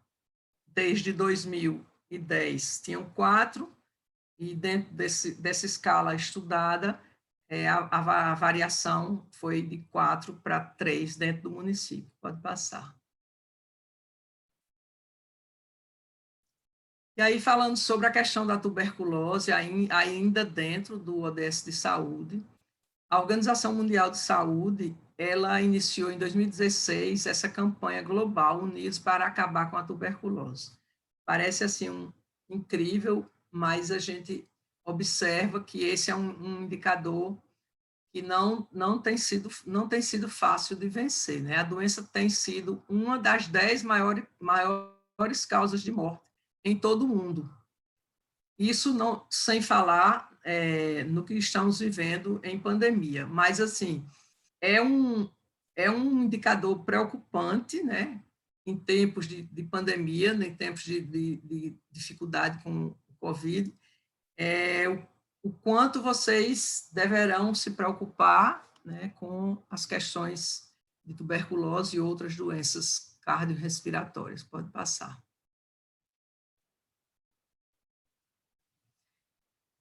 desde 2010 tinham 4, e dentro dessa escala estudada, a variação foi de 4 para 3 dentro do município. Pode passar. E aí, falando sobre a questão da tuberculose, ainda dentro do ODS de saúde, a Organização Mundial de Saúde, ela iniciou em 2016 essa campanha global Unidos para acabar com a tuberculose. Parece assim incrível, mas a gente observa que esse é um indicador que não tem sido fácil de vencer, né? A doença tem sido uma das 10 maiores causas de morte em todo o mundo. Isso não, sem falar no que estamos vivendo em pandemia, mas assim é um indicador preocupante, né? Em tempos de pandemia, em tempos de dificuldade com o Covid, o quanto vocês deverão se preocupar, né, com as questões de tuberculose e outras doenças cardiorrespiratórias. Pode passar.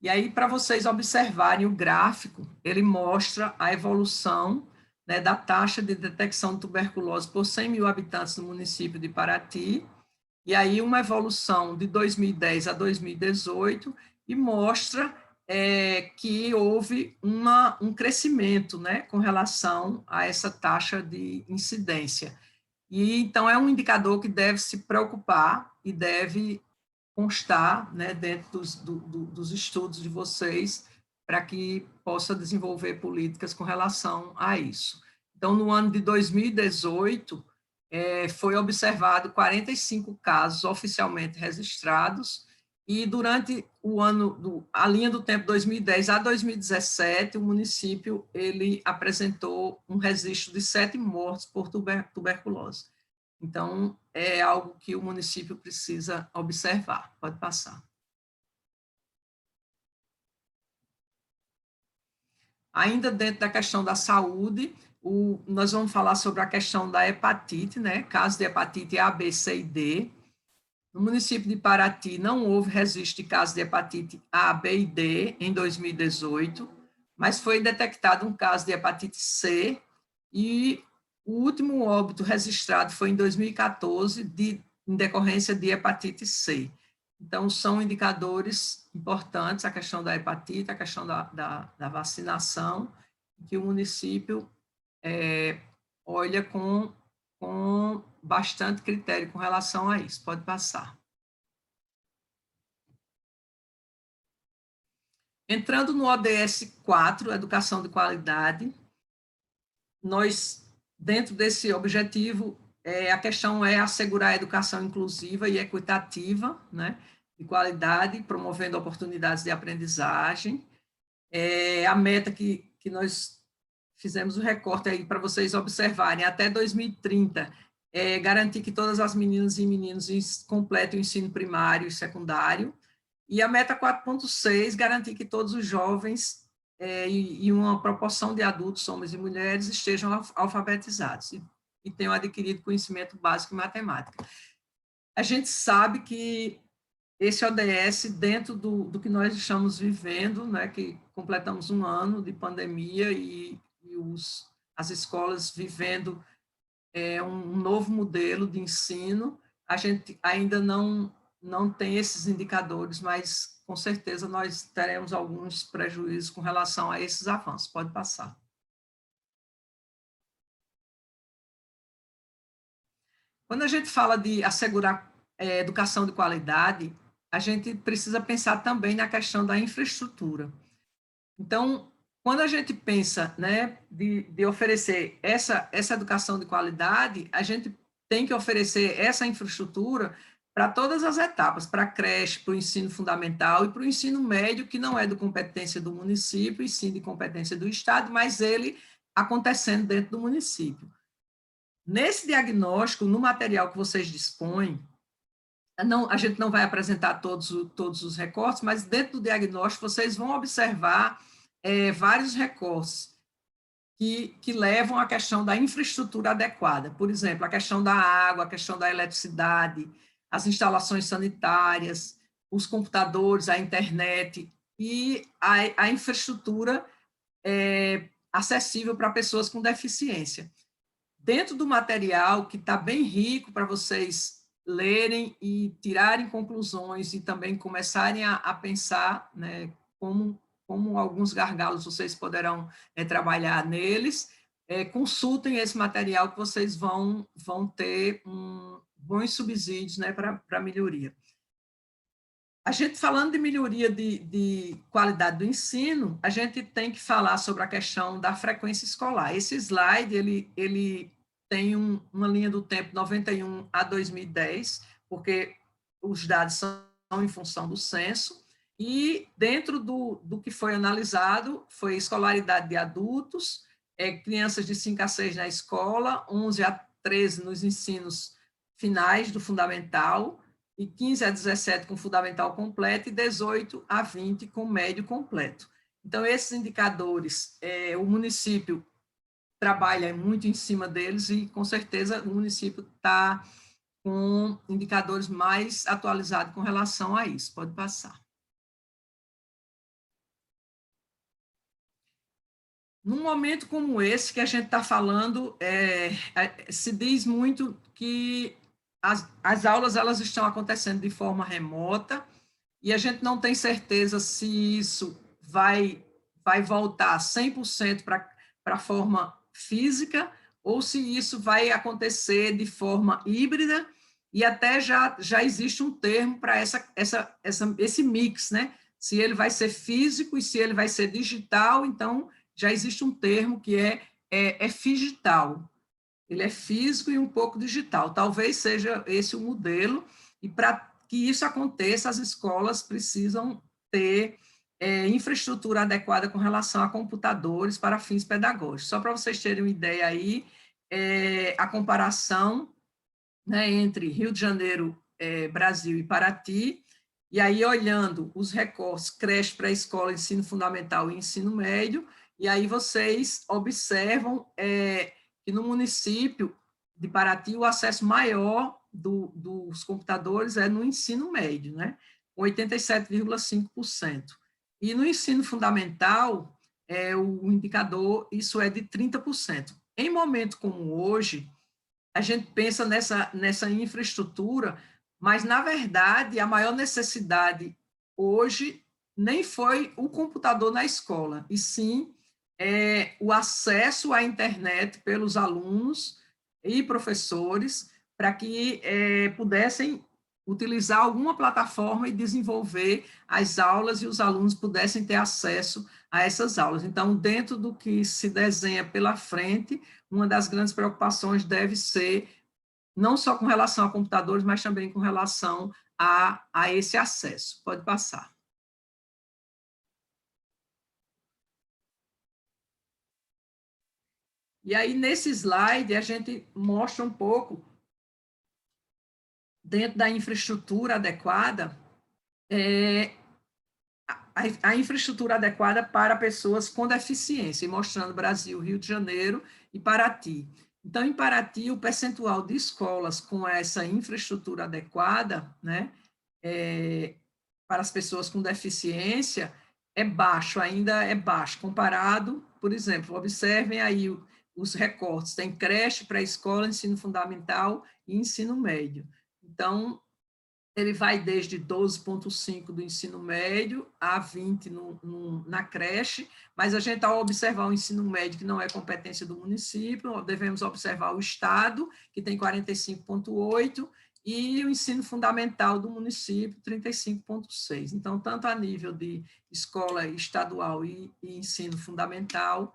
E aí, para vocês observarem o gráfico, ele mostra a evolução, né, da taxa de detecção de tuberculose por 100 mil habitantes no município de Paraty, e aí uma evolução de 2010 a 2018, e mostra que houve um crescimento, né, com relação a essa taxa de incidência. E então é um indicador que deve se preocupar e deve constar, né, dentro dos estudos de vocês, para que possa desenvolver políticas com relação a isso. Então, no ano de 2018, foi observado 45 casos oficialmente registrados, e durante a linha do tempo 2010 a 2017, o município ele apresentou um registro de 7 mortes por tuberculose. Então, é algo que o município precisa observar. Pode passar. Ainda dentro da questão da saúde, nós vamos falar sobre a questão da hepatite, né? Casos de hepatite A, B, C e D. No município de Paraty, não houve registro de casos de hepatite A, B e D em 2018, mas foi detectado um caso de hepatite C, e o último óbito registrado foi em 2014, em decorrência de hepatite C. Então, são indicadores importantes, a questão da hepatite, a questão da vacinação, que o município olha com bastante critério com relação a isso. Pode passar. Entrando no ODS 4, Educação de Qualidade, nós, dentro desse objetivo, a questão é assegurar a educação inclusiva e equitativa, né, de qualidade, promovendo oportunidades de aprendizagem. A meta que nós fizemos o recorte aí para vocês observarem, até 2030, garantir que todas as meninas e meninos completem o ensino primário e secundário, e a meta 4.6, garantir que todos os jovens e uma proporção de adultos, homens e mulheres, estejam alfabetizados e tenham adquirido conhecimento básico em matemática. A gente sabe que esse ODS, dentro do que nós estamos vivendo, né, que completamos um ano de pandemia e as escolas vivendo um novo modelo de ensino, a gente ainda não tem esses indicadores, mas com certeza nós teremos alguns prejuízos com relação a esses avanços. Pode passar. Quando a gente fala de assegurar educação de qualidade, a gente precisa pensar também na questão da infraestrutura. Então, quando a gente pensa, né, de oferecer essa educação de qualidade, a gente tem que oferecer essa infraestrutura para todas as etapas, para a creche, para o ensino fundamental e para o ensino médio, que não é de competência do município, e sim de competência do Estado, mas ele acontecendo dentro do município. Nesse diagnóstico, no material que vocês dispõem, a gente não vai apresentar todos os recortes, mas dentro do diagnóstico vocês vão observar vários recortes que levam à questão da infraestrutura adequada. Por exemplo, a questão da água, a questão da eletricidade, as instalações sanitárias, os computadores, a internet e a infraestrutura acessível para pessoas com deficiência. Dentro do material, que está bem rico para vocês lerem e tirarem conclusões e também começarem a pensar, né, como alguns gargalos vocês poderão trabalhar neles, consultem esse material que vocês vão ter bons subsídios, né, para melhoria. A gente falando de melhoria de qualidade do ensino, a gente tem que falar sobre a questão da frequência escolar. Esse slide, ele tem uma linha do tempo 91 a 2010, porque os dados são em função do censo, e dentro do que foi analisado, foi escolaridade de adultos, crianças de 5 a 6 na escola, 11 a 13 nos ensinos finais do fundamental, e 15 a 17 com fundamental completo, e 18 a 20 com médio completo. Então, esses indicadores, o município trabalha muito em cima deles, e, com certeza, o município está com indicadores mais atualizados com relação a isso. Pode passar. Num momento como esse que a gente está falando, se diz muito que as aulas elas estão acontecendo de forma remota, e a gente não tem certeza se isso vai voltar 100% para a forma física, ou se isso vai acontecer de forma híbrida, e até já existe um termo para esse mix, né? Se ele vai ser físico e se ele vai ser digital, então já existe um termo que é figital. Ele é físico e um pouco digital. Talvez seja esse o modelo, e para que isso aconteça, as escolas precisam ter infraestrutura adequada com relação a computadores para fins pedagógicos. Só para vocês terem uma ideia aí, a comparação, né, entre Rio de Janeiro, Brasil e Paraty, e aí olhando os recortes creche, pré-escola, ensino fundamental e ensino médio, e aí vocês observam que no município de Paraty o acesso maior dos computadores é no ensino médio, né, com 87,5%. E no ensino fundamental, o indicador, isso é de 30%. Em momento como hoje, a gente pensa nessa infraestrutura, mas, na verdade, a maior necessidade hoje nem foi o computador na escola, e sim o acesso à internet pelos alunos e professores, para que pudessem utilizar alguma plataforma e desenvolver as aulas, e os alunos pudessem ter acesso a essas aulas. Então, dentro do que se desenha pela frente, uma das grandes preocupações deve ser, não só com relação a computadores, mas também com relação a esse acesso. Pode passar. E aí, nesse slide, a gente mostra um pouco, dentro da infraestrutura adequada, a infraestrutura adequada para pessoas com deficiência, mostrando Brasil, Rio de Janeiro e Paraty. Então, em Paraty, o percentual de escolas com essa infraestrutura adequada, né, para as pessoas com deficiência, é baixo, ainda é baixo, comparado, por exemplo, observem aí os recortes, tem creche, pré-escola, ensino fundamental e ensino médio. Então, ele vai desde 12,5 do ensino médio a 20 na creche, mas a gente, ao observar o ensino médio, que não é competência do município, devemos observar o Estado, que tem 45,8, e o ensino fundamental do município, 35,6. Então, tanto a nível de escola estadual e ensino fundamental,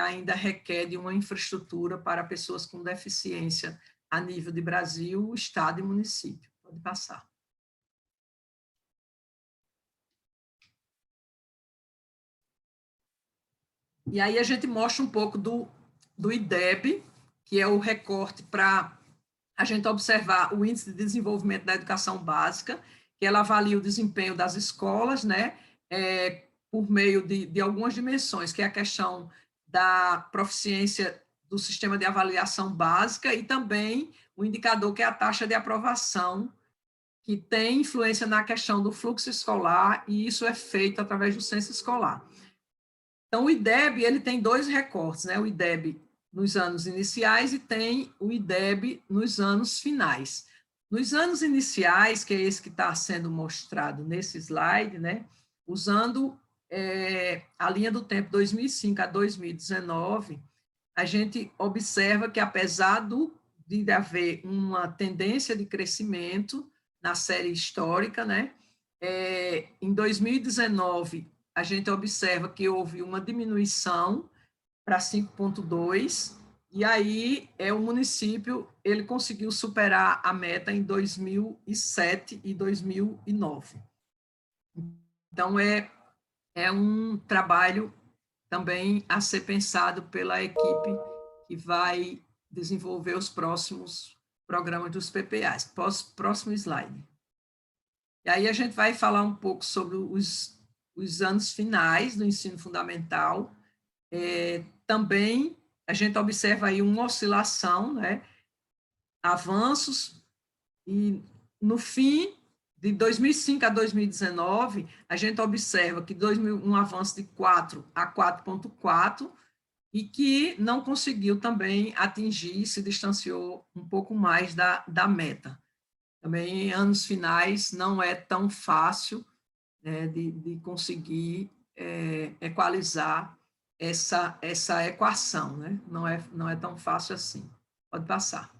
ainda requer de uma infraestrutura para pessoas com deficiência a nível de Brasil, Estado e município. Pode passar. E aí a gente mostra um pouco do IDEB, que é o recorte para a gente observar o Índice de Desenvolvimento da Educação Básica, que ela avalia o desempenho das escolas, né, por meio de algumas dimensões, que é a questão da proficiência do sistema de avaliação básica e também o indicador que é a taxa de aprovação, que tem influência na questão do fluxo escolar, e isso é feito através do censo escolar. Então, o IDEB, ele tem dois recortes, né? O IDEB nos anos iniciais e tem o IDEB nos anos finais. Nos anos iniciais, que é esse que está sendo mostrado nesse slide, né? Usando a linha do tempo 2005 a 2019, a gente observa que, apesar de haver uma tendência de crescimento na série histórica, né? Em 2019, a gente observa que houve uma diminuição para 5,2, e aí o município ele conseguiu superar a meta em 2007 e 2009. Então, é um trabalho também a ser pensado pela equipe que vai desenvolver os próximos programas dos PPAs. Próximo slide. E aí a gente vai falar um pouco sobre os anos finais do ensino fundamental. Também a gente observa aí uma oscilação, né? Avanços, e no fim de 2005 a 2019, a gente observa que um avanço de 4 a 4,4, e que não conseguiu também atingir, se distanciou um pouco mais da meta. Também em anos finais não é tão fácil, né, de conseguir equalizar essa equação, né? Não é tão fácil assim. Pode passar.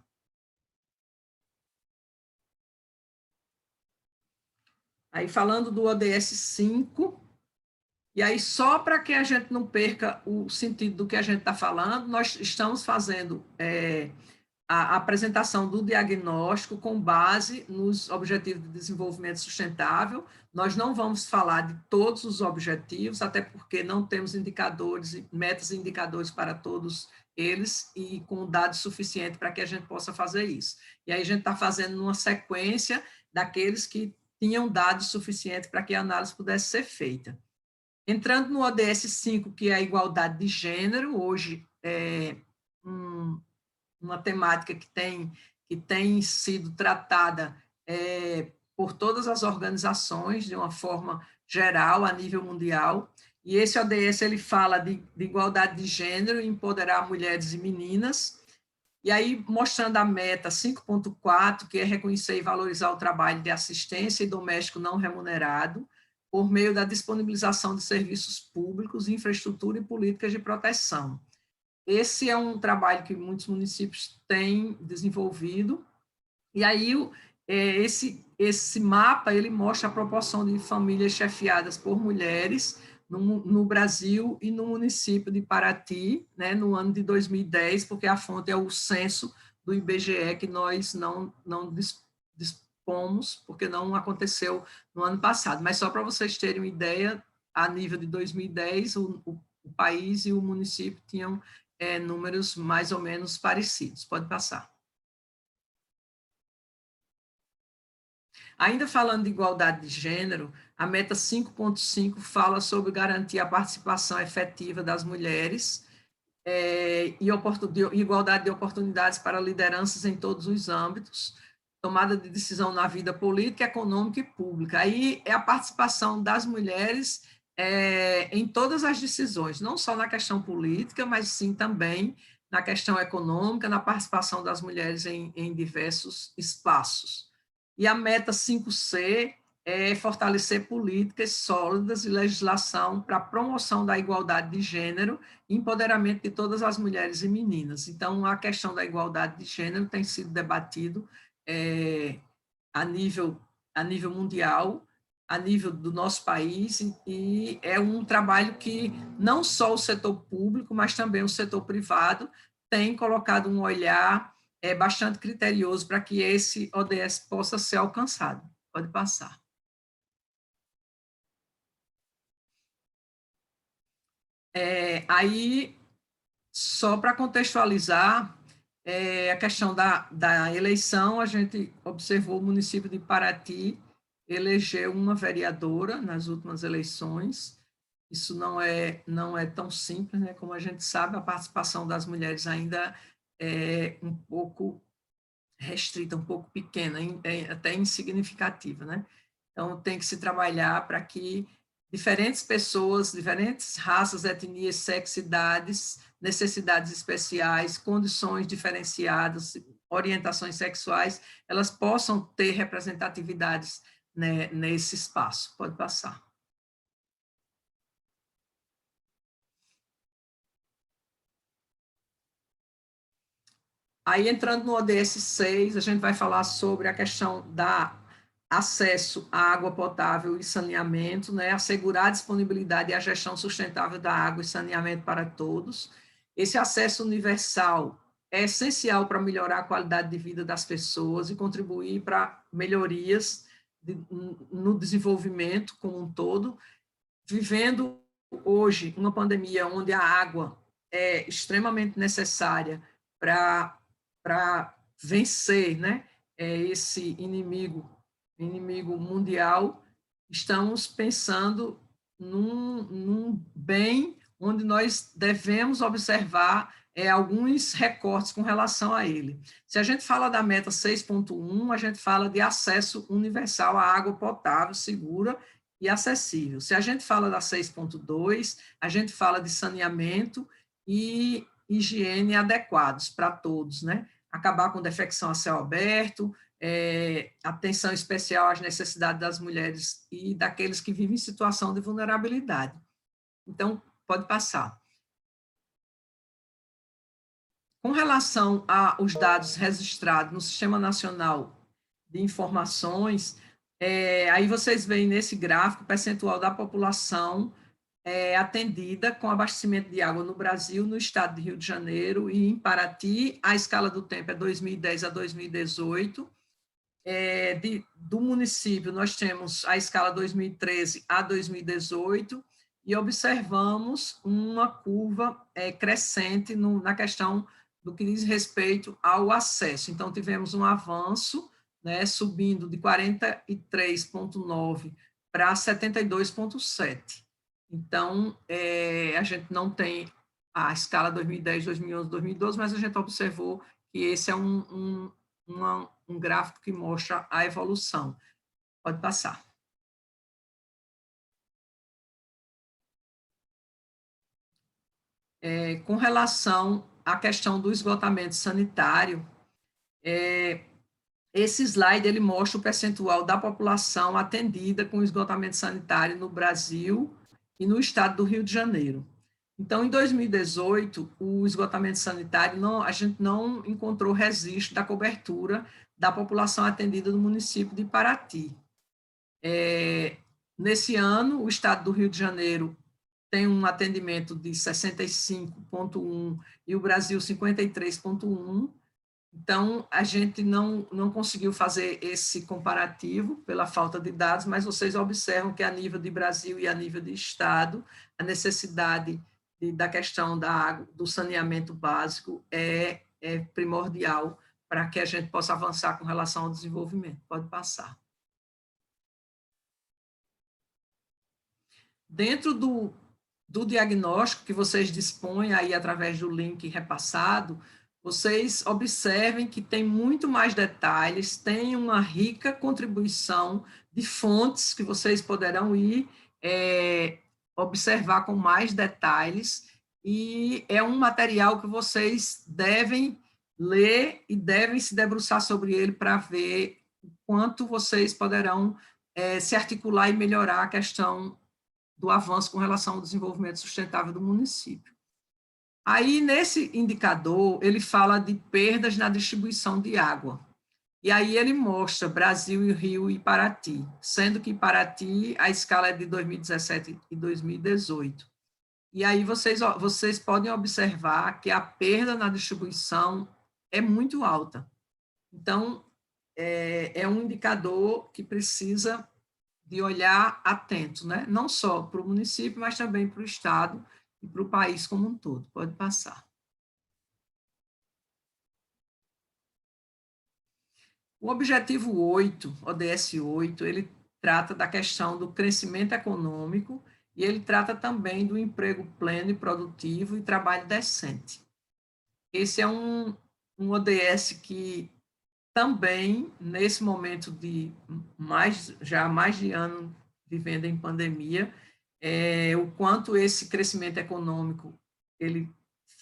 Aí, falando do ODS 5, e aí, só para que a gente não perca o sentido do que a gente está falando, nós estamos fazendo a apresentação do diagnóstico com base nos Objetivos de Desenvolvimento Sustentável. Nós não vamos falar de todos os objetivos, até porque não temos indicadores, metas e indicadores para todos eles, e com dados suficientes para que a gente possa fazer isso. E aí a gente está fazendo uma sequência daqueles que tinham dados suficientes para que a análise pudesse ser feita. Entrando no ODS 5, que é a igualdade de gênero, hoje é uma temática que tem sido tratada por todas as organizações, de uma forma geral, a nível mundial, e esse ODS ele fala de igualdade de gênero, empoderar mulheres e meninas, e aí mostrando a meta 5,4, que é reconhecer e valorizar o trabalho de assistência e doméstico não remunerado, por meio da disponibilização de serviços públicos, infraestrutura e políticas de proteção. Esse é um trabalho que muitos municípios têm desenvolvido, e aí esse mapa ele mostra a proporção de famílias chefiadas por mulheres no Brasil e no município de Paraty, né, no ano de 2010, porque a fonte é o censo do IBGE, que nós não dispomos, porque não aconteceu no ano passado. Mas só para vocês terem uma ideia, a nível de 2010, o país e o município tinham números mais ou menos parecidos. Pode passar. Ainda falando de igualdade de gênero, a meta 5,5 fala sobre garantir a participação efetiva das mulheres e igualdade de oportunidades para lideranças em todos os âmbitos, tomada de decisão na vida política, econômica e pública. Aí é a participação das mulheres em todas as decisões, não só na questão política, mas sim também na questão econômica, na participação das mulheres em diversos espaços. E a meta 5C é fortalecer políticas sólidas e legislação para a promoção da igualdade de gênero e empoderamento de todas as mulheres e meninas. Então, a questão da igualdade de gênero tem sido debatido a nível mundial, a nível do nosso país, e é um trabalho que não só o setor público, mas também o setor privado tem colocado um olhar bastante criterioso para que esse ODS possa ser alcançado. Pode passar. Aí, só para contextualizar, a questão da eleição, a gente observou o município de Paraty elegeu uma vereadora nas últimas eleições. Isso não é tão simples, né? Como a gente sabe, a participação das mulheres ainda é um pouco restrita, um pouco pequena, até insignificativa, né? Então, tem que se trabalhar para que diferentes pessoas, diferentes raças, etnias, sexos, idades, necessidades especiais, condições diferenciadas, orientações sexuais, elas possam ter representatividades, né, nesse espaço. Pode passar. Aí, entrando no ODS 6, a gente vai falar sobre a questão da acesso à água potável e saneamento, né, assegurar a disponibilidade e a gestão sustentável da água e saneamento para todos. Esse acesso universal é essencial para melhorar a qualidade de vida das pessoas e contribuir para melhorias no desenvolvimento como um todo, vivendo hoje uma pandemia onde a água é extremamente necessária para vencer, né, esse inimigo mundial. Estamos pensando num bem onde nós devemos observar alguns recortes com relação a ele. Se a gente fala da meta 6.1, a gente fala de acesso universal à água potável, segura e acessível. Se a gente fala da 6.2, a gente fala de saneamento e higiene adequados para todos, né? Acabar com defecção a céu aberto, atenção especial às necessidades das mulheres e daqueles que vivem em situação de vulnerabilidade. Então, pode passar. Com relação aos dados registrados no Sistema Nacional de Informações, aí vocês veem nesse gráfico o percentual da população atendida com abastecimento de água no Brasil, no estado de Rio de Janeiro e em Paraty. A escala do tempo é 2010 a 2018. Do município, nós temos a escala 2013 a 2018 e observamos uma curva crescente na questão do que diz respeito ao acesso. Então, tivemos um avanço, né, subindo de 43,9 para 72,7. Então, a gente não tem a escala 2010, 2011, 2012, mas a gente observou que esse é um gráfico que mostra a evolução. Pode passar. Com relação à questão do esgotamento sanitário, esse slide ele mostra o percentual da população atendida com esgotamento sanitário no Brasil e no estado do Rio de Janeiro. Então, em 2018, o esgotamento sanitário, a gente não encontrou registro da cobertura da população atendida no município de Paraty. Nesse ano, o estado do Rio de Janeiro tem um atendimento de 65,1 e o Brasil 53,1. Então, a gente não conseguiu fazer esse comparativo pela falta de dados, mas vocês observam que a nível de Brasil e a nível de estado, a necessidade da questão da água, do saneamento básico é primordial para que a gente possa avançar com relação ao desenvolvimento. Pode passar. Dentro do diagnóstico que vocês dispõem aí através do link repassado, vocês observem que tem muito mais detalhes, tem uma rica contribuição de fontes que vocês poderão ir observar com mais detalhes, e é um material que vocês devem ler e devem se debruçar sobre ele para ver o quanto vocês poderão se articular e melhorar a questão do avanço com relação ao desenvolvimento sustentável do município. Aí, nesse indicador, ele fala de perdas na distribuição de água. E aí ele mostra Brasil, e Rio e Paraty, sendo que Paraty a escala é de 2017 e 2018. E aí vocês podem observar que a perda na distribuição é muito alta. Então, é um indicador que precisa de olhar atento, né? Não só para o município, mas também para o Estado e para o país como um todo. Pode passar. O objetivo 8, ODS 8, ele trata da questão do crescimento econômico e ele trata também do emprego pleno e produtivo e trabalho decente. Esse é um ODS que também, nesse momento de mais de ano vivendo em pandemia, o quanto esse crescimento econômico ele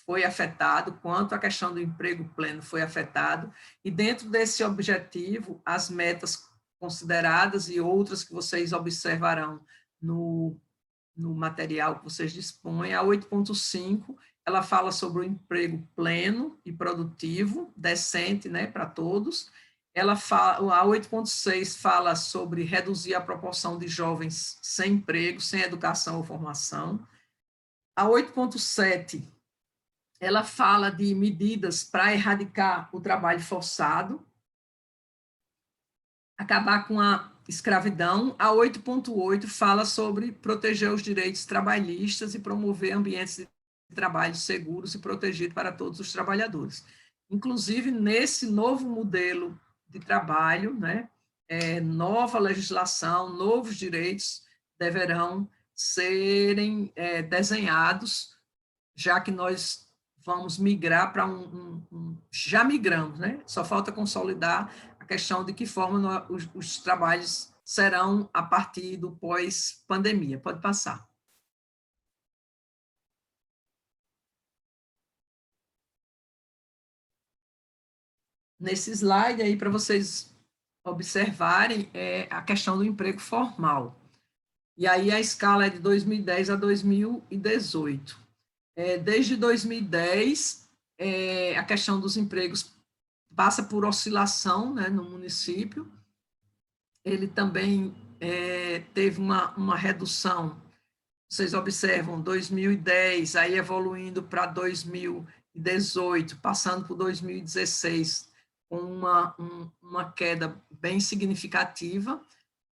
foi afetado, quanto a questão do emprego pleno foi afetado, e dentro desse objetivo, as metas consideradas e outras que vocês observarão no material que vocês dispõem, a 8.5, ela fala sobre o emprego pleno e produtivo, decente, né, para todos. A 8.6 fala sobre reduzir a proporção de jovens sem emprego, sem educação ou formação. A 8.7 ela fala de medidas para erradicar o trabalho forçado, acabar com a escravidão. A 8.8 fala sobre proteger os direitos trabalhistas e promover ambientes de trabalho seguros e protegidos para todos os trabalhadores. Inclusive, nesse novo modelo de trabalho, né, nova legislação, novos direitos deverão serem desenhados, já que nós vamos migrar para já migramos, né? Só falta consolidar a questão de que forma os trabalhos serão a partir do pós-pandemia. Pode passar. Nesse slide aí, para vocês observarem, a questão do emprego formal. E aí a escala é de 2010 a 2018. Desde 2010, a questão dos empregos passa por oscilação, né, no município. Ele também teve uma redução, vocês observam, 2010, aí evoluindo para 2018, passando por 2016, com uma queda bem significativa.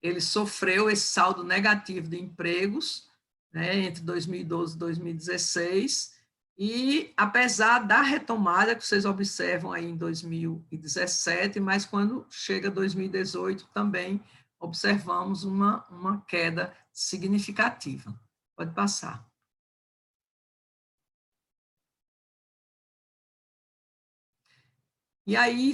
Ele sofreu esse saldo negativo de empregos, né, entre 2012 e 2016, e apesar da retomada que vocês observam aí em 2017, mas quando chega 2018 também observamos uma queda significativa. Pode passar. E aí,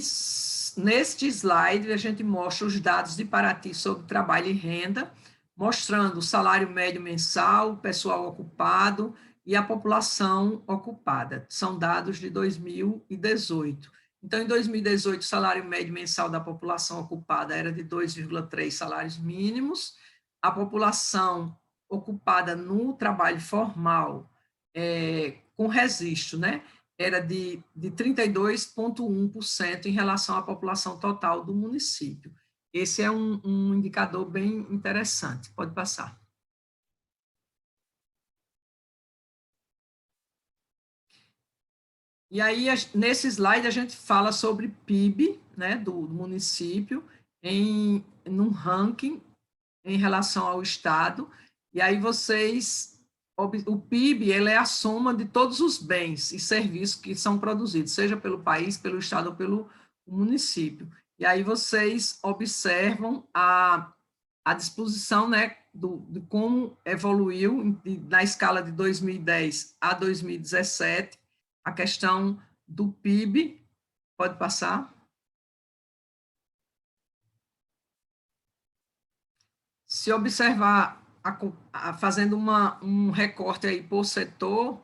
neste slide, a gente mostra os dados de Paraty sobre trabalho e renda, mostrando o salário médio mensal, o pessoal ocupado e a população ocupada. São dados de 2018. Então, em 2018, o salário médio mensal da população ocupada era de 2,3 salários mínimos. A população ocupada no trabalho formal, com registro, né, era de 32,1% em relação à população total do município. Esse é um indicador bem interessante. Pode passar. E aí, nesse slide, a gente fala sobre PIB, né, do município, num ranking em relação ao Estado. E aí o PIB ele é a soma de todos os bens e serviços que são produzidos, seja pelo país, pelo Estado ou pelo município. E aí vocês observam a disposição, né, de como evoluiu na escala de 2010 a 2017, a questão do PIB. Pode passar. Se observar, fazendo um recorte aí por setor,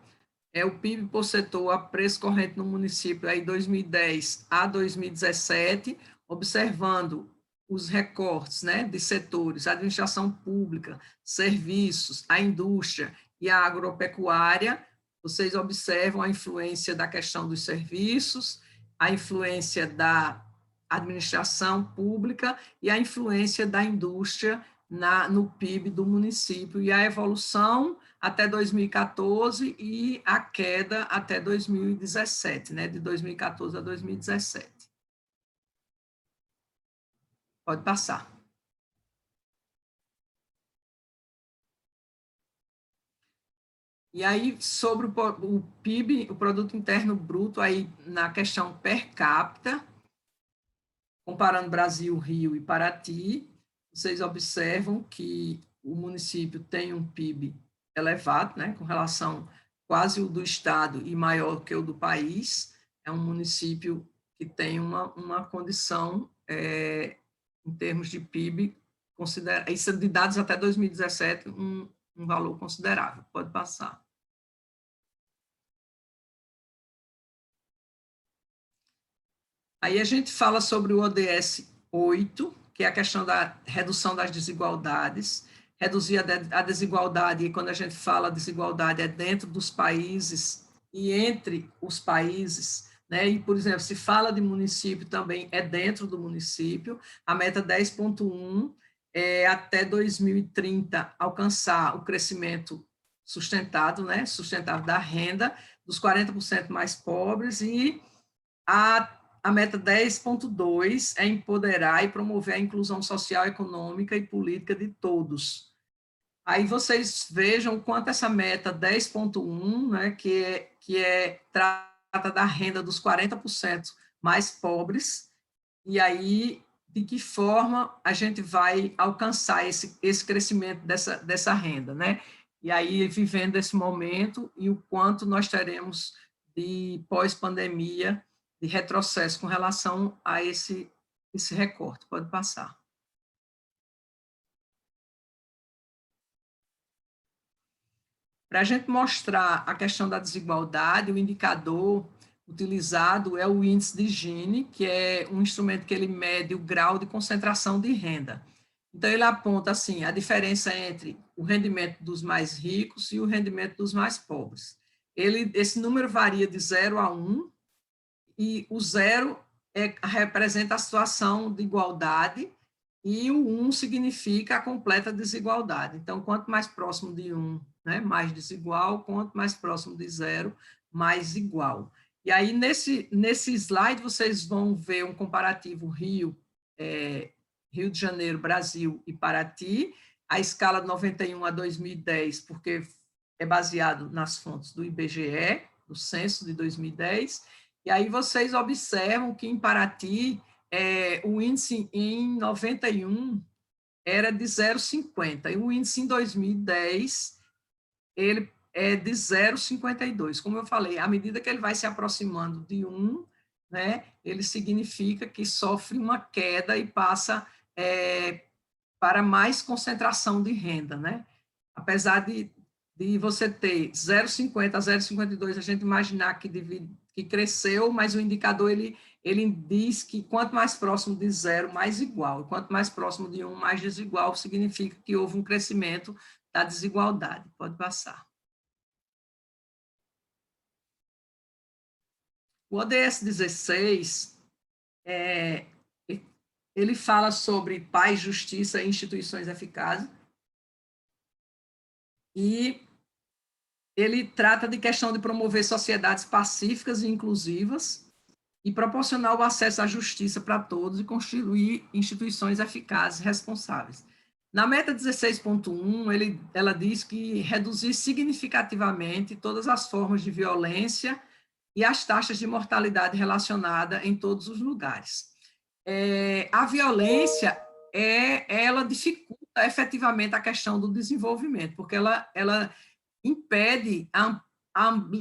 o PIB por setor a preço corrente no município aí 2010 a 2017, observando os recortes, né, de setores, a administração pública, serviços, a indústria e a agropecuária, vocês observam a influência da questão dos serviços, a influência da administração pública e a influência da indústria no PIB do município, e a evolução até 2014 e a queda até 2017, né, de 2014 a 2017. Pode passar. E aí, sobre o PIB, o Produto Interno Bruto, aí na questão per capita, comparando Brasil, Rio e Paraty, vocês observam que o município tem um PIB elevado, né, com relação quase o do estado e maior que o do país. É um município que tem uma condição, em termos de PIB, isso de dados até 2017, um valor considerável. Pode passar. Aí a gente fala sobre o ODS 8, que é a questão da redução das desigualdades, reduzir a desigualdade, e quando a gente fala desigualdade é dentro dos países e entre os países, né? E, por exemplo, se fala de município, também é dentro do município. A meta 10.1 é até 2030 alcançar o crescimento sustentado, né? Sustentável da renda dos 40% mais pobres, e a meta 10.2 é empoderar e promover a inclusão social, econômica e política de todos. Aí vocês vejam quanto essa meta 10.1, né, que trata da renda dos 40% mais pobres, e aí de que forma a gente vai alcançar esse crescimento dessa renda, né? E aí vivendo esse momento e o quanto nós teremos de pós-pandemia, de retrocesso com relação a esse recorte. Pode passar. Para a gente mostrar a questão da desigualdade, o indicador utilizado é o índice de Gini, que é um instrumento que ele mede o grau de concentração de renda. Então, ele aponta assim, a diferença entre o rendimento dos mais ricos e o rendimento dos mais pobres. Esse número varia de 0 a 1, e o 0 representa a situação de igualdade, e o 1 significa a completa desigualdade. Então, quanto mais próximo de 1, né, mais desigual, quanto mais próximo de 0, mais igual. E aí, nesse slide, vocês vão ver um comparativo Rio de Janeiro, Brasil e Paraty, a escala de 91 a 2010, porque é baseado nas fontes do IBGE, do censo de 2010, e aí vocês observam que em Paraty, o índice em 91 era de 0,50, e o índice em 2010, ele é de 0,52. Como eu falei, à medida que ele vai se aproximando de 1, né, ele significa que sofre uma queda e passa para mais concentração de renda, né? Apesar de você ter 0,50 a 0,52, a gente imaginar que cresceu, mas o indicador ele diz que quanto mais próximo de 0, mais igual, e quanto mais próximo de 1, mais desigual, significa que houve um crescimento da desigualdade. Pode passar. O ODS 16, ele fala sobre paz, justiça e instituições eficazes, e ele trata de questão de promover sociedades pacíficas e inclusivas e proporcionar o acesso à justiça para todos e construir instituições eficazes e responsáveis. Na meta 16.1, ela diz que reduzir significativamente todas as formas de violência e as taxas de mortalidade relacionada em todos os lugares. A violência, ela dificulta efetivamente a questão do desenvolvimento, porque ela impede a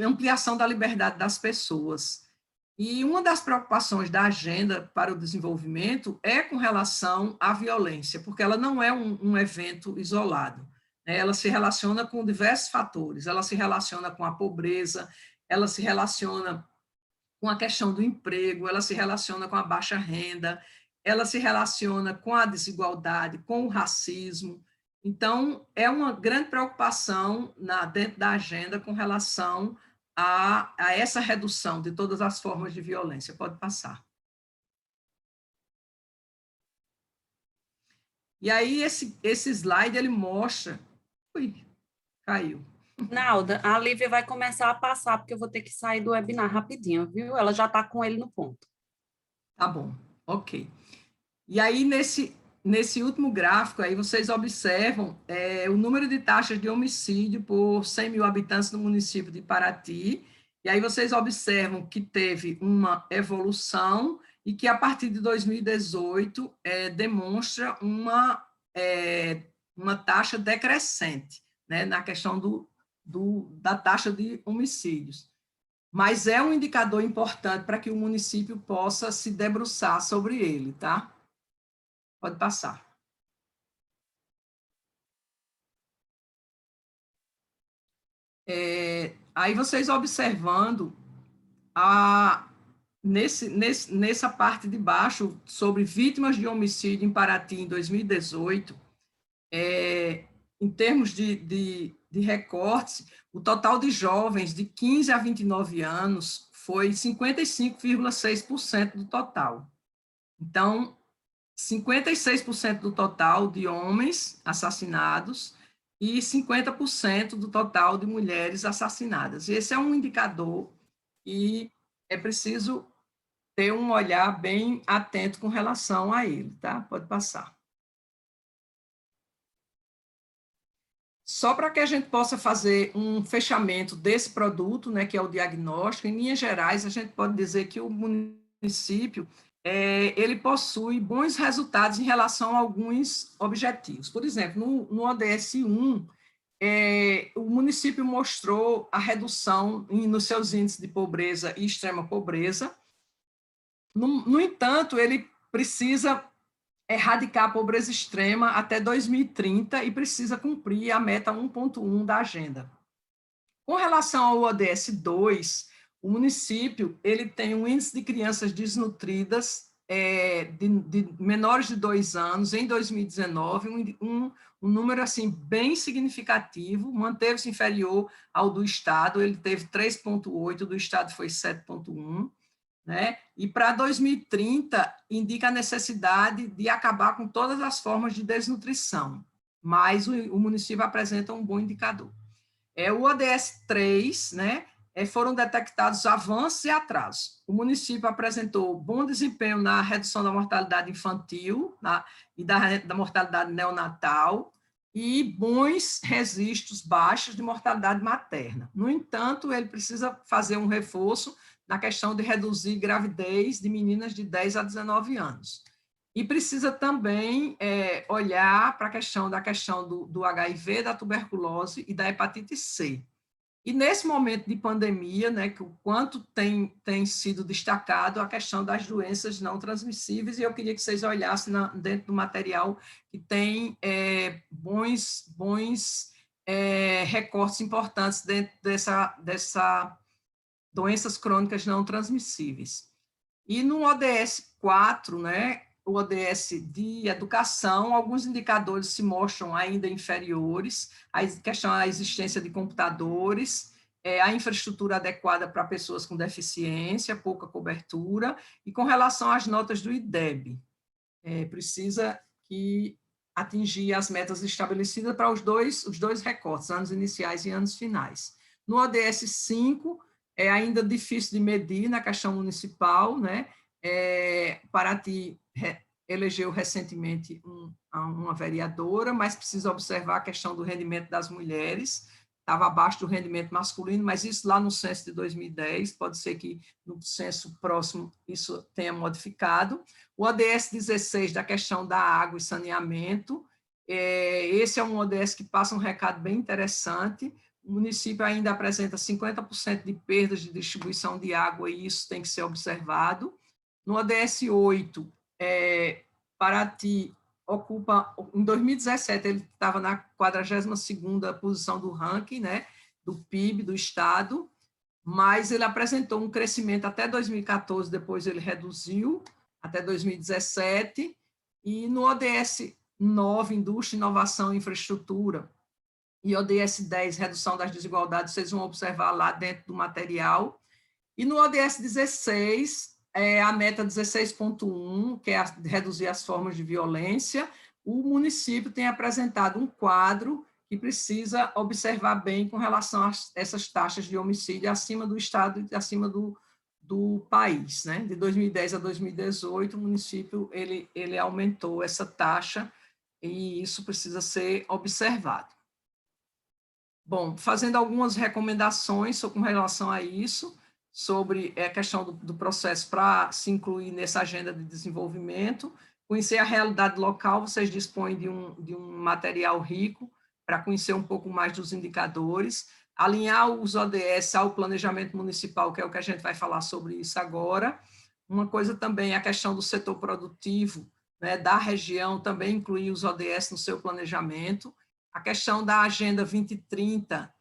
ampliação da liberdade das pessoas. E uma das preocupações da agenda para o desenvolvimento é com relação à violência, porque ela não é um evento isolado, né? Ela se relaciona com diversos fatores, ela se relaciona com a pobreza, ela se relaciona com a questão do emprego, ela se relaciona com a baixa renda, ela se relaciona com a desigualdade, com o racismo. Então, é uma grande preocupação dentro da agenda com relação a essa redução de todas as formas de violência. Pode passar. E aí, esse slide, ele mostra... Ui, caiu. Nalda, a Lívia vai começar a passar, porque eu vou ter que sair do webinar rapidinho, viu? Ela já está com ele no ponto. Tá bom, ok. E aí, nesse último gráfico, aí vocês observam o número de taxas de homicídio por 100 mil habitantes no município de Paraty, e aí vocês observam que teve uma evolução e que, a partir de 2018, demonstra uma taxa decrescente, né, na questão da taxa de homicídios. Mas é um indicador importante para que o município possa se debruçar sobre ele, tá? Pode passar. Aí vocês observando, nessa parte de baixo, sobre vítimas de homicídio em Paraty em 2018, em termos de recortes, o total de jovens de 15 a 29 anos foi 55,6% do total. Então, 56% do total de homens assassinados e 50% do total de mulheres assassinadas. Esse é um indicador e é preciso ter um olhar bem atento com relação a ele, tá? Pode passar. Só para que a gente possa fazer um fechamento desse produto, né, que é o diagnóstico, em linhas gerais, a gente pode dizer que o município ele possui bons resultados em relação a alguns objetivos. Por exemplo, no ODS 1, o município mostrou a redução nos seus índices de pobreza e extrema pobreza. No entanto, ele precisa erradicar a pobreza extrema até 2030 e precisa cumprir a meta 1.1 da agenda. Com relação ao ODS 2, o município ele tem um índice de crianças desnutridas de menores de 2 anos em 2019, um número assim bem significativo, manteve-se inferior ao do Estado, ele teve 3,8, do Estado foi 7,1, né? E para 2030 indica a necessidade de acabar com todas as formas de desnutrição, mas o município apresenta um bom indicador. O ODS 3, né, foram detectados avanços e atrasos. O município apresentou bom desempenho na redução da mortalidade infantil e da mortalidade neonatal e bons registros baixos de mortalidade materna. No entanto, ele precisa fazer um reforço na questão de reduzir gravidez de meninas de 10 a 19 anos. E precisa também olhar para a questão do HIV, da tuberculose e da hepatite C. E nesse momento de pandemia, né, que o quanto tem sido destacado a questão das doenças não transmissíveis, e eu queria que vocês olhassem dentro do material que tem bons recortes importantes dentro dessa doenças crônicas não transmissíveis. E no ODS 4, né, o ODS de educação, alguns indicadores se mostram ainda inferiores, a questão da existência de computadores, a infraestrutura adequada para pessoas com deficiência, pouca cobertura, e com relação às notas do IDEB, precisa atingir as metas estabelecidas para os dois recortes, anos iniciais e anos finais. No ODS 5, é ainda difícil de medir na questão municipal, né? Paraty elegeu recentemente uma vereadora, mas precisa observar a questão do rendimento das mulheres, estava abaixo do rendimento masculino, mas isso lá no censo de 2010, pode ser que no censo próximo isso tenha modificado. O ODS 16, da questão da água e saneamento, esse é um ODS que passa um recado bem interessante. O município ainda apresenta 50% de perdas de distribuição de água, e isso tem que ser observado. No ODS 8, Paraty ocupa, em 2017, ele estava na 42ª posição do ranking, né, do PIB do Estado, mas ele apresentou um crescimento até 2014, depois ele reduziu até 2017, e no ODS 9, Indústria, Inovação e Infraestrutura, e ODS 10, Redução das Desigualdades, vocês vão observar lá dentro do material. E no ODS 16, a meta 16.1, que é reduzir as formas de violência, o município tem apresentado um quadro que precisa observar bem com relação a essas taxas de homicídio acima do estado e acima do país, né? De 2010 a 2018, o município ele aumentou essa taxa e isso precisa ser observado. Bom, fazendo algumas recomendações com relação a isso, sobre a questão do processo para se incluir nessa agenda de desenvolvimento, conhecer a realidade local, vocês dispõem de um material rico para conhecer um pouco mais dos indicadores, alinhar os ODS ao planejamento municipal, que é o que a gente vai falar sobre isso agora. Uma coisa também é a questão do setor produtivo, né, da região, também incluir os ODS no seu planejamento. A questão da Agenda 2030,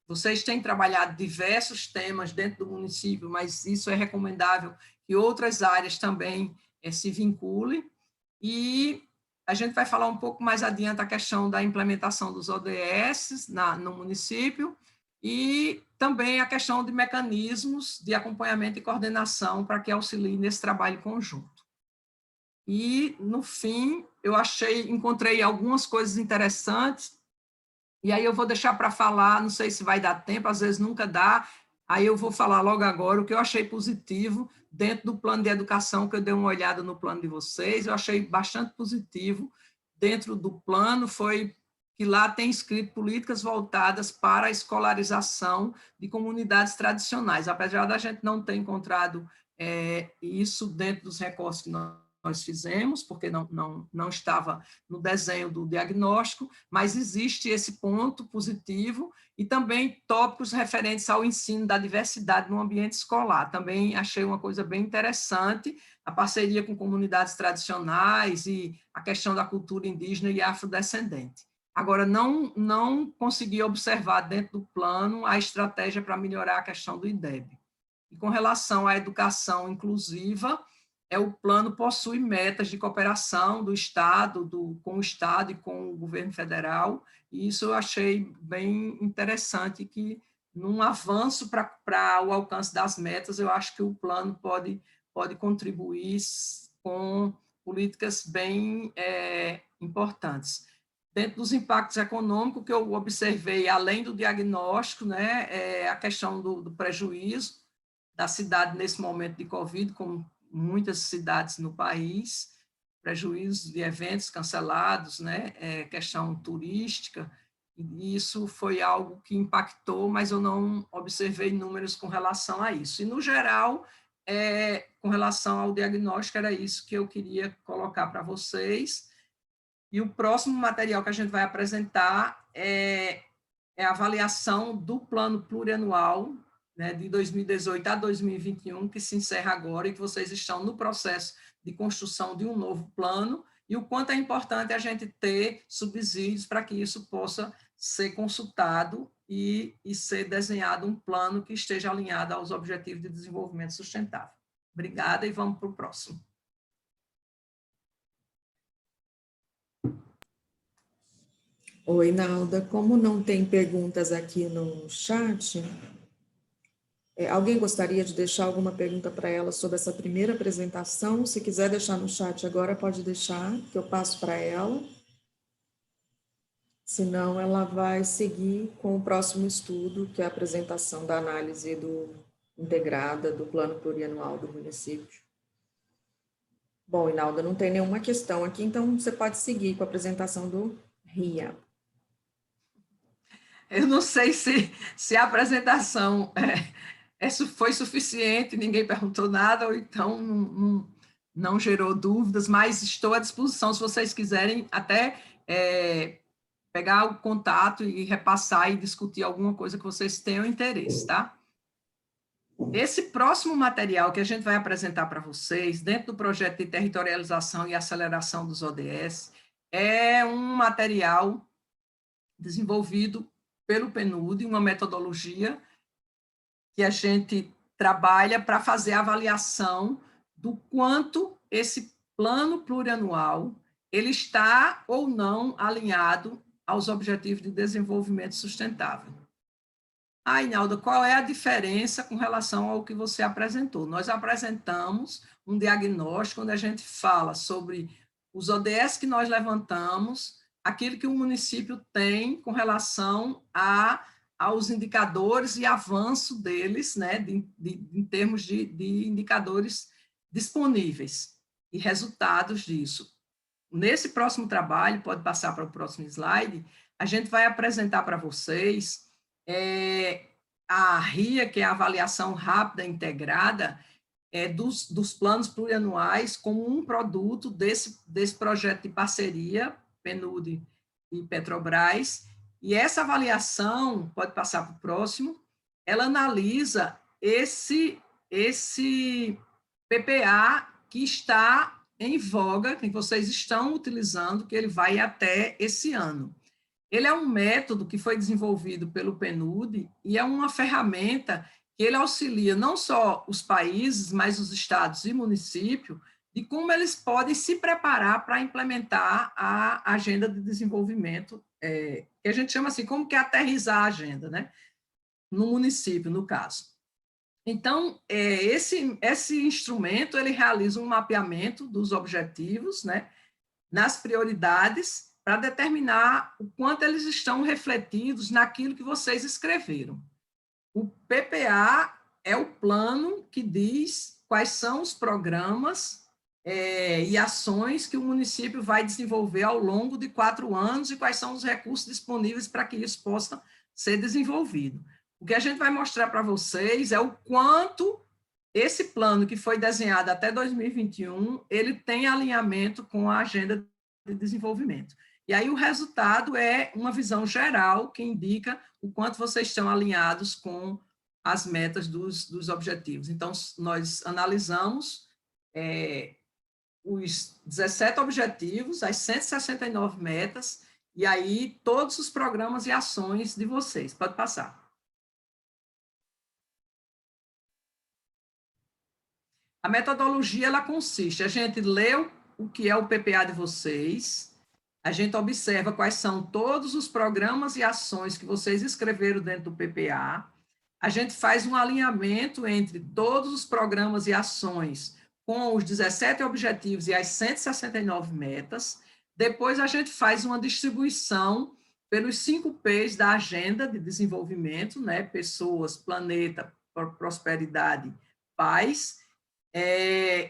vocês têm trabalhado diversos temas dentro do município, mas isso é recomendável que outras áreas também se vinculem. E a gente vai falar um pouco mais adiante a questão da implementação dos ODS no município e também a questão de mecanismos de acompanhamento e coordenação para que auxiliem nesse trabalho conjunto. E, no fim, eu encontrei algumas coisas interessantes, e aí eu vou deixar para falar, não sei se vai dar tempo, às vezes nunca dá, aí eu vou falar logo agora o que eu achei positivo dentro do plano de educação, que eu dei uma olhada no plano de vocês, eu achei bastante positivo. Dentro do plano foi que lá tem escrito políticas voltadas para a escolarização de comunidades tradicionais, apesar da gente não ter encontrado isso dentro dos recortes que nós fizemos, porque não estava no desenho do diagnóstico, mas existe esse ponto positivo e também tópicos referentes ao ensino da diversidade no ambiente escolar. Também achei uma coisa bem interessante, a parceria com comunidades tradicionais e a questão da cultura indígena e afrodescendente. Agora, não consegui observar dentro do plano a estratégia para melhorar a questão do IDEB. E com relação à educação inclusiva, o plano possui metas de cooperação do Estado, com o Estado e com o governo federal, e isso eu achei bem interessante, que num avanço para o alcance das metas, eu acho que o plano pode contribuir com políticas bem importantes. Dentro dos impactos econômicos que eu observei, além do diagnóstico, né, a questão do prejuízo da cidade nesse momento de Covid, como muitas cidades no país, prejuízos de eventos cancelados, né, questão turística, e isso foi algo que impactou, mas eu não observei números com relação a isso. E, no geral, com relação ao diagnóstico, era isso que eu queria colocar para vocês. E o próximo material que a gente vai apresentar é a avaliação do plano plurianual, né, de 2018 a 2021, que se encerra agora e que vocês estão no processo de construção de um novo plano, e o quanto é importante a gente ter subsídios para que isso possa ser consultado e ser desenhado um plano que esteja alinhado aos Objetivos de Desenvolvimento Sustentável. Obrigada e vamos para o próximo. Oi, Nalda. Como não tem perguntas aqui no chat, alguém gostaria de deixar alguma pergunta para ela sobre essa primeira apresentação? Se quiser deixar no chat agora, pode deixar, que eu passo para ela. Senão, ela vai seguir com o próximo estudo, que é a apresentação da análise integrada do Plano Plurianual do município. Bom, Inalda, não tem nenhuma questão aqui, então você pode seguir com a apresentação do RIA. Eu não sei se a apresentação foi suficiente, ninguém perguntou nada, ou então não gerou dúvidas, mas estou à disposição, se vocês quiserem, até pegar o contato e repassar e discutir alguma coisa que vocês tenham interesse, tá? Esse próximo material que a gente vai apresentar para vocês, dentro do projeto de territorialização e aceleração dos ODS, é um material desenvolvido pelo PNUD, uma metodologia que a gente trabalha para fazer a avaliação do quanto esse plano plurianual ele está ou não alinhado aos Objetivos de Desenvolvimento Sustentável. Ah, Inalda, qual é a diferença com relação ao que você apresentou? Nós apresentamos um diagnóstico onde a gente fala sobre os ODS que nós levantamos, aquilo que o município tem com relação aos indicadores e avanço deles, né, em termos de indicadores disponíveis e resultados disso. Nesse próximo trabalho, pode passar para o próximo slide, a gente vai apresentar para vocês a RIA, que é a Avaliação Rápida Integrada, dos planos plurianuais como um produto desse projeto de parceria, PNUD e Petrobras, e essa avaliação, pode passar para o próximo, ela analisa esse PPA que está em voga, que vocês estão utilizando, que ele vai até esse ano. Ele é um método que foi desenvolvido pelo PNUD e é uma ferramenta que ele auxilia não só os países, mas os estados e municípios, de como eles podem se preparar para implementar a agenda de desenvolvimento, que a gente chama assim, como que é aterrissar a agenda, né? No município, no caso. Então, esse instrumento, ele realiza um mapeamento dos objetivos, né, nas prioridades, para determinar o quanto eles estão refletidos naquilo que vocês escreveram. O PPA é o plano que diz quais são os programas e ações que o município vai desenvolver ao longo de 4 anos e quais são os recursos disponíveis para que isso possa ser desenvolvido. O que a gente vai mostrar para vocês é o quanto esse plano que foi desenhado até 2021, ele tem alinhamento com a agenda de desenvolvimento. E aí o resultado é uma visão geral que indica o quanto vocês estão alinhados com as metas dos objetivos. Então, nós analisamos os 17 objetivos, as 169 metas, e aí todos os programas e ações de vocês. Pode passar. A metodologia, ela consiste, a gente lê o que é o PPA de vocês, a gente observa quais são todos os programas e ações que vocês escreveram dentro do PPA, a gente faz um alinhamento entre todos os programas e ações com os 17 objetivos e as 169 metas, depois a gente faz uma distribuição pelos 5 P's da Agenda de Desenvolvimento, né? Pessoas, planeta, prosperidade, paz.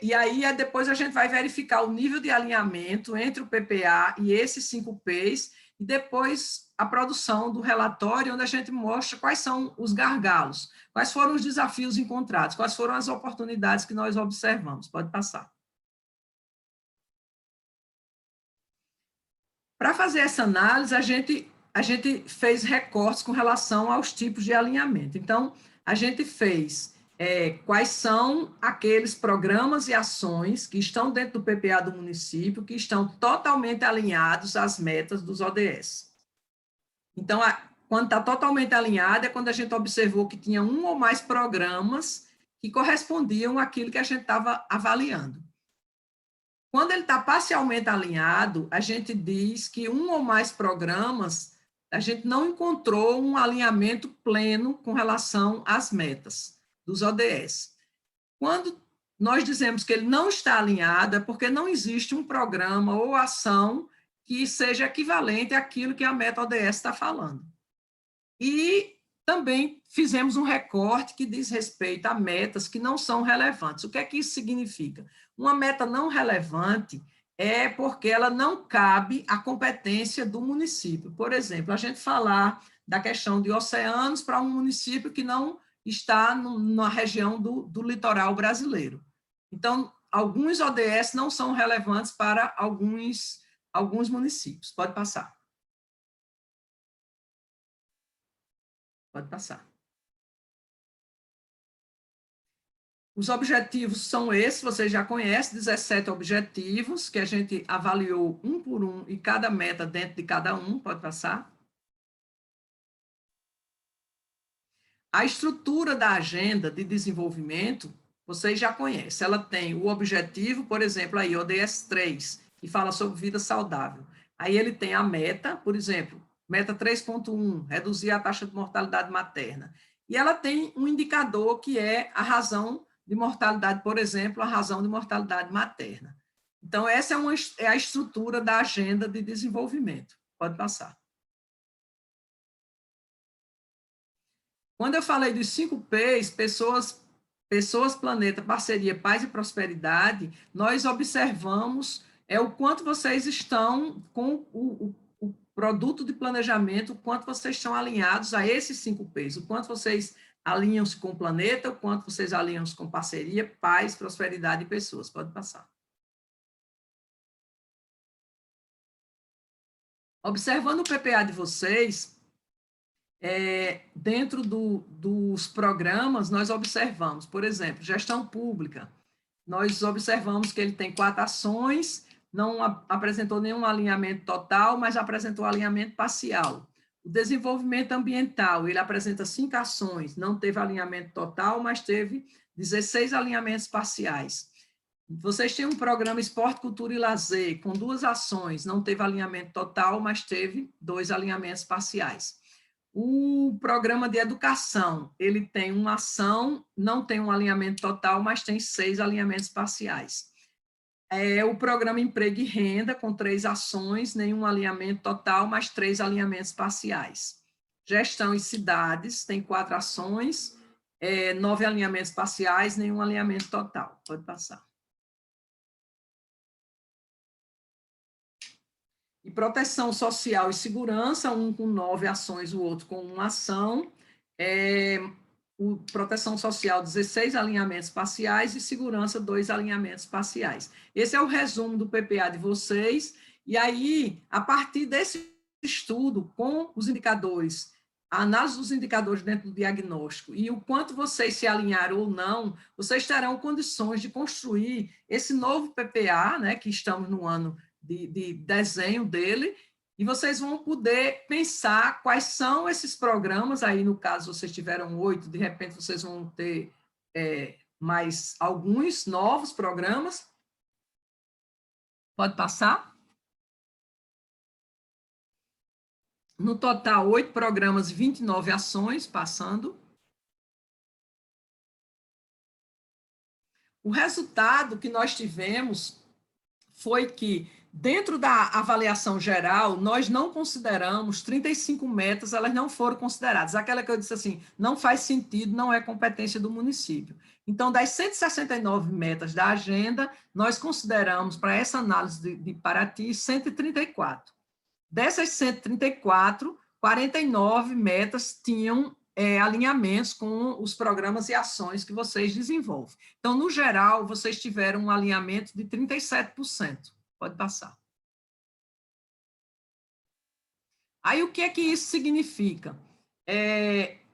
E aí, depois a gente vai verificar o nível de alinhamento entre o PPA e esses 5 P's, e depois a produção do relatório, onde a gente mostra quais são os gargalos, quais foram os desafios encontrados, quais foram as oportunidades que nós observamos. Pode passar. Para fazer essa análise, a gente fez recortes com relação aos tipos de alinhamento. Então, a gente fez quais são aqueles programas e ações que estão dentro do PPA do município, que estão totalmente alinhados às metas dos ODS. Então, quando está totalmente alinhado, é quando a gente observou que tinha um ou mais programas que correspondiam àquilo que a gente estava avaliando. Quando ele está parcialmente alinhado, a gente diz que um ou mais programas, a gente não encontrou um alinhamento pleno com relação às metas dos ODS. Quando nós dizemos que ele não está alinhado, é porque não existe um programa ou ação que seja equivalente àquilo que a meta ODS está falando. E também fizemos um recorte que diz respeito a metas que não são relevantes. O que é que isso significa? Uma meta não relevante é porque ela não cabe à competência do município. Por exemplo, a gente falar da questão de oceanos para um município que não está na região do litoral brasileiro. Então, alguns ODS não são relevantes para alguns municípios. Pode passar. Pode passar. Os objetivos são esses, vocês já conhecem, 17 objetivos, que a gente avaliou um por um, e cada meta dentro de cada um. Pode passar. A estrutura da agenda de desenvolvimento, vocês já conhecem. Ela tem o objetivo, por exemplo, aí, ODS 3, que fala sobre vida saudável. Aí ele tem a meta, por exemplo, meta 3.1, reduzir a taxa de mortalidade materna. E ela tem um indicador que é a razão de mortalidade, por exemplo, a razão de mortalidade materna. Então, essa é a estrutura da agenda de desenvolvimento. Pode passar. Quando eu falei dos 5 P's, pessoas, planeta, parceria, paz e prosperidade, nós observamos o quanto vocês estão com o produto de planejamento, o quanto vocês estão alinhados a esses 5 P's, o quanto vocês alinham-se com o planeta, o quanto vocês alinham-se com parceria, paz, prosperidade e pessoas. Pode passar. Observando o PPA de vocês, dentro dos programas, nós observamos, por exemplo, gestão pública. Nós observamos que ele tem 4 ações, não apresentou nenhum alinhamento total, mas apresentou alinhamento parcial. O desenvolvimento ambiental, ele apresenta 5 ações, não teve alinhamento total, mas teve 16 alinhamentos parciais. Vocês têm um programa Esporte, Cultura e Lazer, com 2 ações, não teve alinhamento total, mas teve 2 alinhamentos parciais. O programa de educação, ele tem uma ação, não tem um alinhamento total, mas tem 6 alinhamentos parciais. O programa Emprego e Renda, com 3 ações, nenhum alinhamento total, mas 3 alinhamentos parciais. Gestão e Cidades, tem 4 ações, 9 alinhamentos parciais, nenhum alinhamento total. Pode passar. E proteção social e segurança, um com 9 ações, o outro com 1 ação. Proteção social, 16 alinhamentos parciais e segurança, 2 alinhamentos parciais. Esse é o resumo do PPA de vocês. E aí, a partir desse estudo, com os indicadores, a análise dos indicadores dentro do diagnóstico e o quanto vocês se alinharam ou não, vocês terão condições de construir esse novo PPA, né, que estamos no ano de desenho dele, e vocês vão poder pensar quais são esses programas, aí no caso vocês tiveram 8, de repente vocês vão ter mais alguns novos programas. Pode passar? No total, 8 programas e 29 ações, passando. O resultado que nós tivemos foi que, dentro da avaliação geral, nós não consideramos 35 metas, elas não foram consideradas. Aquela que eu disse assim, não faz sentido, não é competência do município. Então, das 169 metas da agenda, nós consideramos, para essa análise de Paraty, 134. Dessas 134, 49 metas tinham alinhamentos com os programas e ações que vocês desenvolvem. Então, no geral, vocês tiveram um alinhamento de 37%. Pode passar. Aí, o que é que isso significa?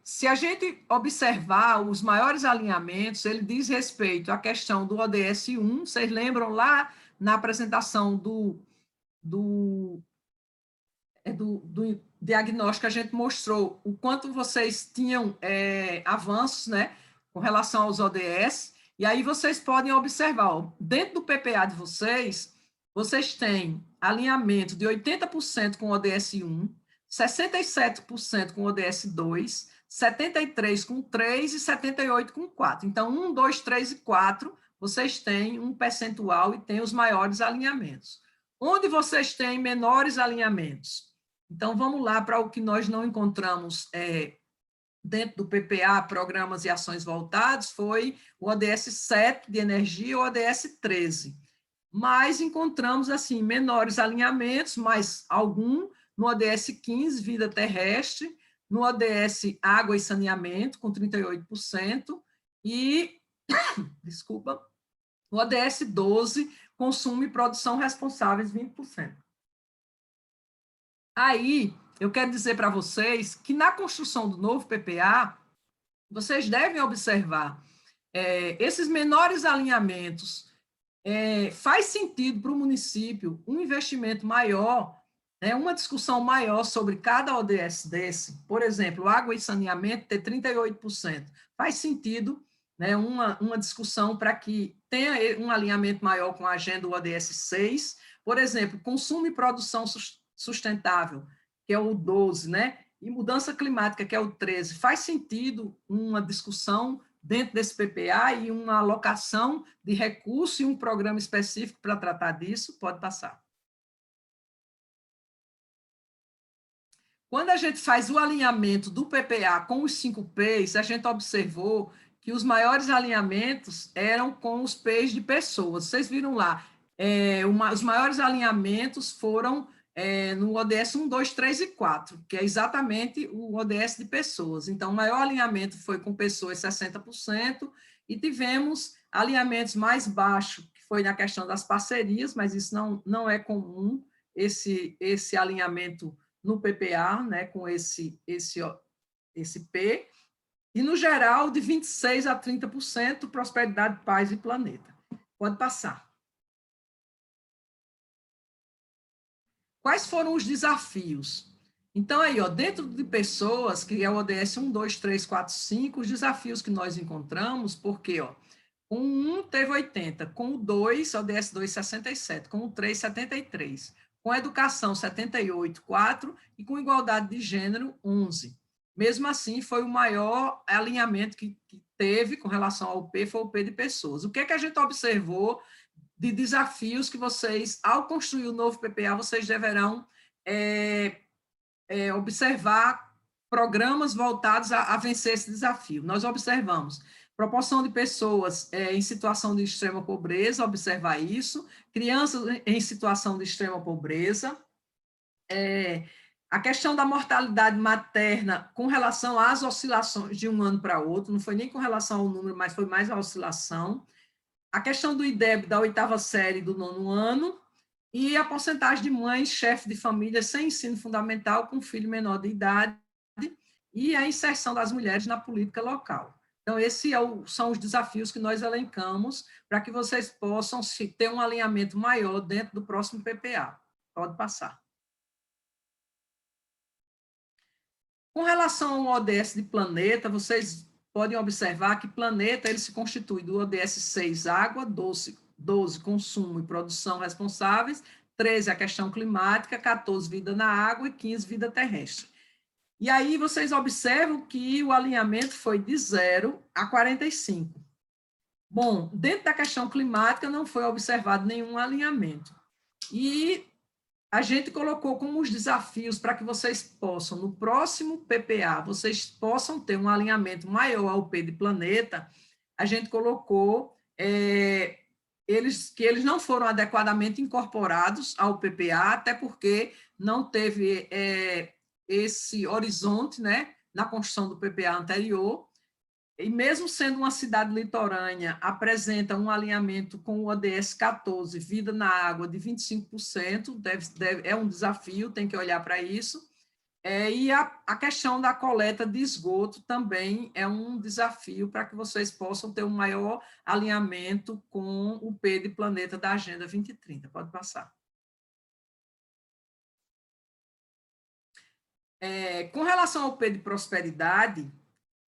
Se a gente observar os maiores alinhamentos, ele diz respeito à questão do ODS 1, vocês lembram lá na apresentação do diagnóstico, a gente mostrou o quanto vocês tinham avanços, né, com relação aos ODS, e aí vocês podem observar, dentro do PPA de vocês têm alinhamento de 80% com o ODS 1, 67% com o ODS 2, 73% com 3 e 78% com 4. Então, 1, 2, 3 e 4, vocês têm um percentual e têm os maiores alinhamentos. Onde vocês têm menores alinhamentos? Então, vamos lá para o que nós não encontramos dentro do PPA, programas e ações voltados, foi o ODS 7 de energia e o ODS 13. Mas encontramos, assim, menores alinhamentos, mas algum, no ODS 15, vida terrestre, no ODS água e saneamento, com 38%, e, desculpa, no ODS 12, consumo e produção responsáveis, 20%. Aí, eu quero dizer para vocês que na construção do novo PPA, vocês devem observar esses menores alinhamentos. Faz sentido para o município um investimento maior, uma discussão maior sobre cada ODS desse, por exemplo, água e saneamento ter 38%. Faz sentido né, uma discussão para que tenha um alinhamento maior com a agenda do ODS 6, por exemplo, consumo e produção sustentável, que é o 12, né, e mudança climática, que é o 13. Faz sentido uma discussão dentro desse PPA e uma alocação de recurso e um programa específico para tratar disso? Pode passar. Quando a gente faz o alinhamento do PPA com os 5 Ps, a gente observou que os maiores alinhamentos eram com os Ps de pessoas. Vocês viram lá, os maiores alinhamentos foram no ODS 1, 2, 3 e 4, que é exatamente o ODS de pessoas. Então, o maior alinhamento foi com pessoas, 60%, e tivemos alinhamentos mais baixos, que foi na questão das parcerias, mas isso não é comum, esse alinhamento no PPA, né, com esse P, e, no geral, de 26% a 30%, prosperidade, paz e planeta. Pode passar. Quais foram os desafios? Então, aí, ó, dentro de pessoas, que é o ODS 1, 2, 3, 4, 5, os desafios que nós encontramos, porque, ó, com o 1 teve 80, com o 2, ODS 2, 67, com o 3, 73, com a educação, 78, 4, e com igualdade de gênero, 11. Mesmo assim, foi o maior alinhamento que teve com relação ao P, foi o P de pessoas. O que a gente observou de desafios que vocês, ao construir o novo PPA, vocês deverão observar programas voltados a vencer esse desafio? Nós observamos proporção de pessoas em situação de extrema pobreza, observar isso, crianças em situação de extrema pobreza, a questão da mortalidade materna com relação às oscilações de um ano para outro, não foi nem com relação ao número, mas foi mais a oscilação, a questão do IDEB da 8ª série do 9º ano, e a porcentagem de mães, chefe de família sem ensino fundamental com filho menor de idade, e a inserção das mulheres na política local. Então, esses são os desafios que nós elencamos para que vocês possam ter um alinhamento maior dentro do próximo PPA. Pode passar. Com relação ao ODS de planeta, vocês podem observar que planeta ele se constitui do ODS 6, água, 12, consumo e produção responsáveis, 13, a questão climática, 14, vida na água e 15, vida terrestre. E aí vocês observam que o alinhamento foi de 0 a 45. Bom, dentro da questão climática não foi observado nenhum alinhamento. E a gente colocou como os desafios para que vocês possam, no próximo PPA, vocês possam ter um alinhamento maior ao P de planeta, a gente colocou que eles não foram adequadamente incorporados ao PPA, até porque não teve esse horizonte, né, na construção do PPA anterior, e mesmo sendo uma cidade litorânea, apresenta um alinhamento com o ODS 14, vida na água, de 25%, é um desafio, tem que olhar para isso, e a questão da coleta de esgoto também é um desafio para que vocês possam ter um maior alinhamento com o P de planeta da Agenda 2030. Pode passar. Com relação ao P de prosperidade,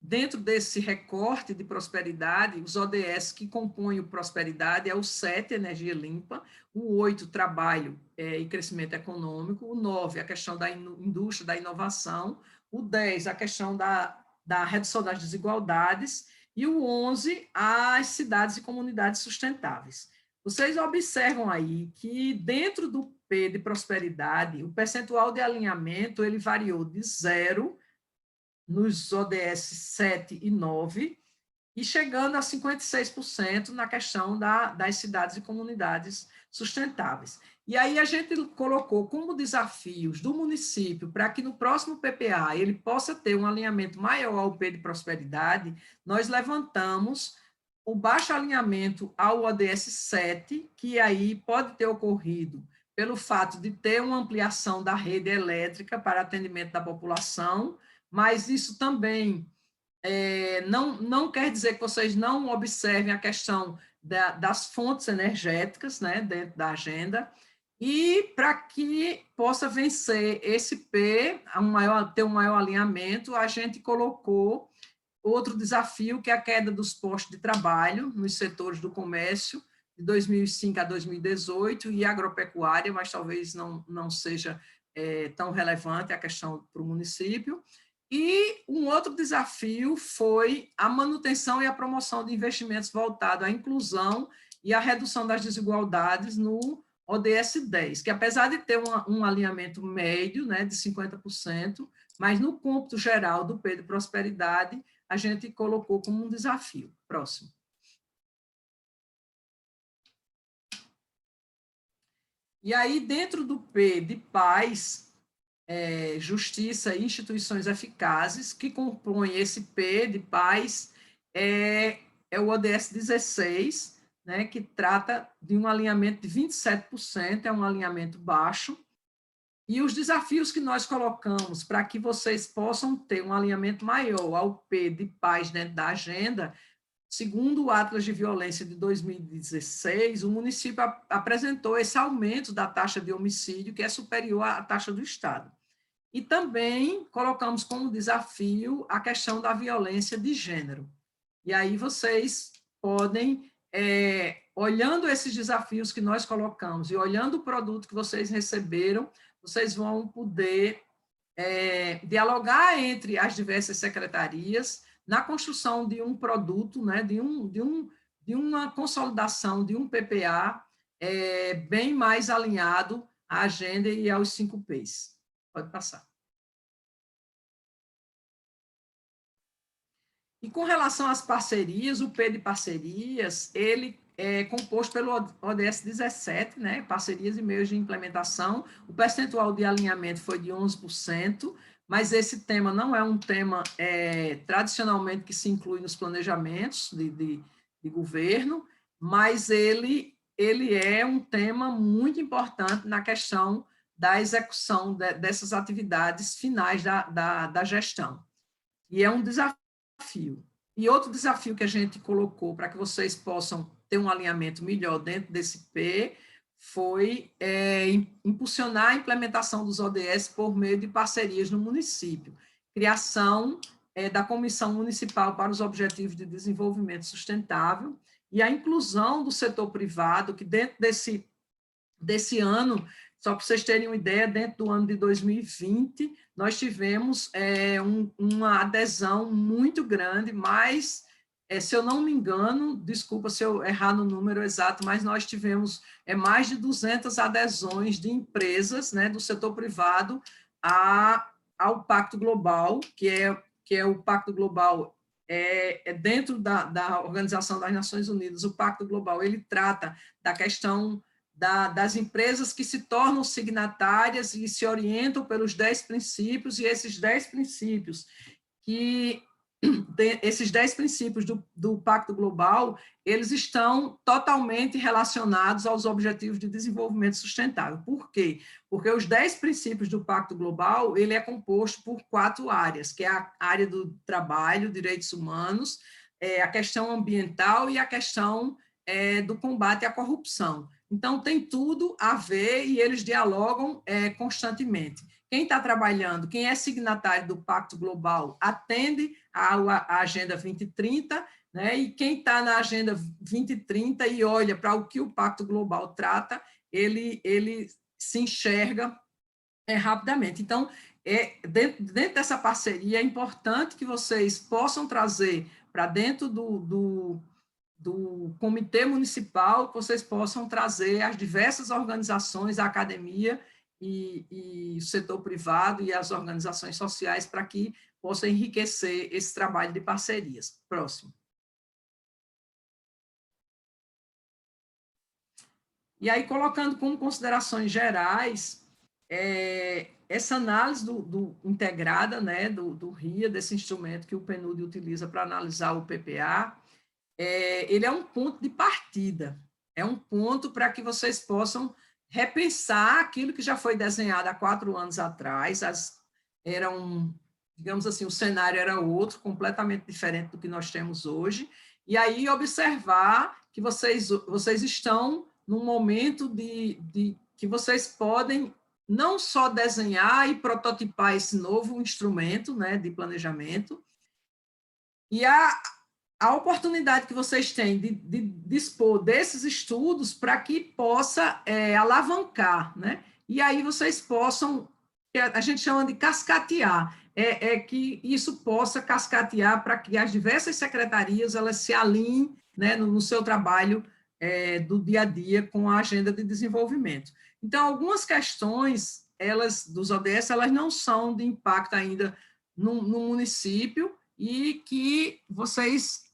dentro desse recorte de prosperidade, os ODS que compõem o prosperidade é o 7, energia limpa, o 8, trabalho e crescimento econômico, o 9, a questão da indústria, da inovação, o 10, a questão da redução das desigualdades, e o 11, as cidades e comunidades sustentáveis. Vocês observam aí que dentro do P de prosperidade, o percentual de alinhamento ele variou de 0 nos ODS 7 e 9, e chegando a 56% na questão das cidades e comunidades sustentáveis. E aí a gente colocou como desafios do município para que no próximo PPA ele possa ter um alinhamento maior ao P de prosperidade, nós levantamos o baixo alinhamento ao ODS 7, que aí pode ter ocorrido pelo fato de ter uma ampliação da rede elétrica para atendimento da população, mas isso também não quer dizer que vocês não observem a questão das fontes energéticas, né, dentro da agenda, e para que possa vencer esse P, ter um maior alinhamento, a gente colocou outro desafio, que é a queda dos postos de trabalho nos setores do comércio, de 2005 a 2018, e agropecuária, mas talvez não seja tão relevante a questão para o município. E um outro desafio foi a manutenção e a promoção de investimentos voltados à inclusão e à redução das desigualdades no ODS 10, que apesar de ter um alinhamento médio, né, de 50%, mas no cômputo geral do P de prosperidade, a gente colocou como um desafio. Próximo. E aí, dentro do P de paz, justiça e instituições eficazes, que compõe esse P de paz, é o ODS 16, né, que trata de um alinhamento de 27%, é um alinhamento baixo, e os desafios que nós colocamos para que vocês possam ter um alinhamento maior ao P de paz dentro da agenda, segundo o Atlas de Violência de 2016, o município apresentou esse aumento da taxa de homicídio, que é superior à taxa do Estado. E também colocamos como desafio a questão da violência de gênero. E aí vocês podem, olhando esses desafios que nós colocamos e olhando o produto que vocês receberam, vocês vão poder dialogar entre as diversas secretarias na construção de um produto, né, de uma consolidação de um PPA bem mais alinhado à agenda e aos 5 Ps. Pode passar. E com relação às parcerias, o P de parcerias, ele é composto pelo ODS 17, né, parcerias e meios de implementação. O percentual de alinhamento foi de 11%, mas esse tema não é um tema tradicionalmente que se inclui nos planejamentos de governo, mas ele é um tema muito importante na questão da execução dessas atividades finais da gestão. E é um desafio. E outro desafio que a gente colocou para que vocês possam ter um alinhamento melhor dentro desse P foi impulsionar a implementação dos ODS por meio de parcerias no município, criação da Comissão Municipal para os Objetivos de Desenvolvimento Sustentável e a inclusão do setor privado, que dentro desse ano, só para vocês terem uma ideia, dentro do ano de 2020, nós tivemos uma adesão muito grande, mas, se eu não me engano, desculpa se eu errar no número exato, mas nós tivemos mais de 200 adesões de empresas, né, do setor privado ao Pacto Global, que é o Pacto Global, dentro da Organização das Nações Unidas. O Pacto Global, ele trata da questão das empresas que se tornam signatárias e se orientam pelos 10 princípios, e esses 10 princípios do Pacto Global, eles estão totalmente relacionados aos Objetivos de Desenvolvimento Sustentável. Por quê? Porque os 10 princípios do Pacto Global, ele é composto por 4 áreas, que é a área do trabalho, direitos humanos, a questão ambiental e a questão do combate à corrupção. Então, tem tudo a ver e eles dialogam constantemente. Quem está trabalhando, quem é signatário do Pacto Global, atende à Agenda 2030, né? E quem está na Agenda 2030 e olha para o que o Pacto Global trata, ele se enxerga rapidamente. Então, dentro dessa parceria, é importante que vocês possam trazer para dentro do comitê municipal, que vocês possam trazer as diversas organizações, a academia e o setor privado e as organizações sociais para que possam enriquecer esse trabalho de parcerias. Próximo. E aí, colocando como considerações gerais, essa análise integrada, né, do RIA, desse instrumento que o PNUD utiliza para analisar o PPA, ele é um ponto de partida, é um ponto para que vocês possam repensar aquilo que já foi desenhado há 4 anos atrás. Digamos assim, o cenário era outro, completamente diferente do que nós temos hoje, e aí observar que vocês estão num momento que vocês podem não só desenhar e prototipar esse novo instrumento, né, de planejamento, E a oportunidade que vocês têm de dispor desses estudos para que possa alavancar, né? E aí vocês possam, a gente chama de cascatear, que isso possa cascatear para que as diversas secretarias elas se alinhem, né, no seu trabalho do dia a dia com a agenda de desenvolvimento. Então, algumas questões dos ODS elas não são de impacto ainda no município, e que vocês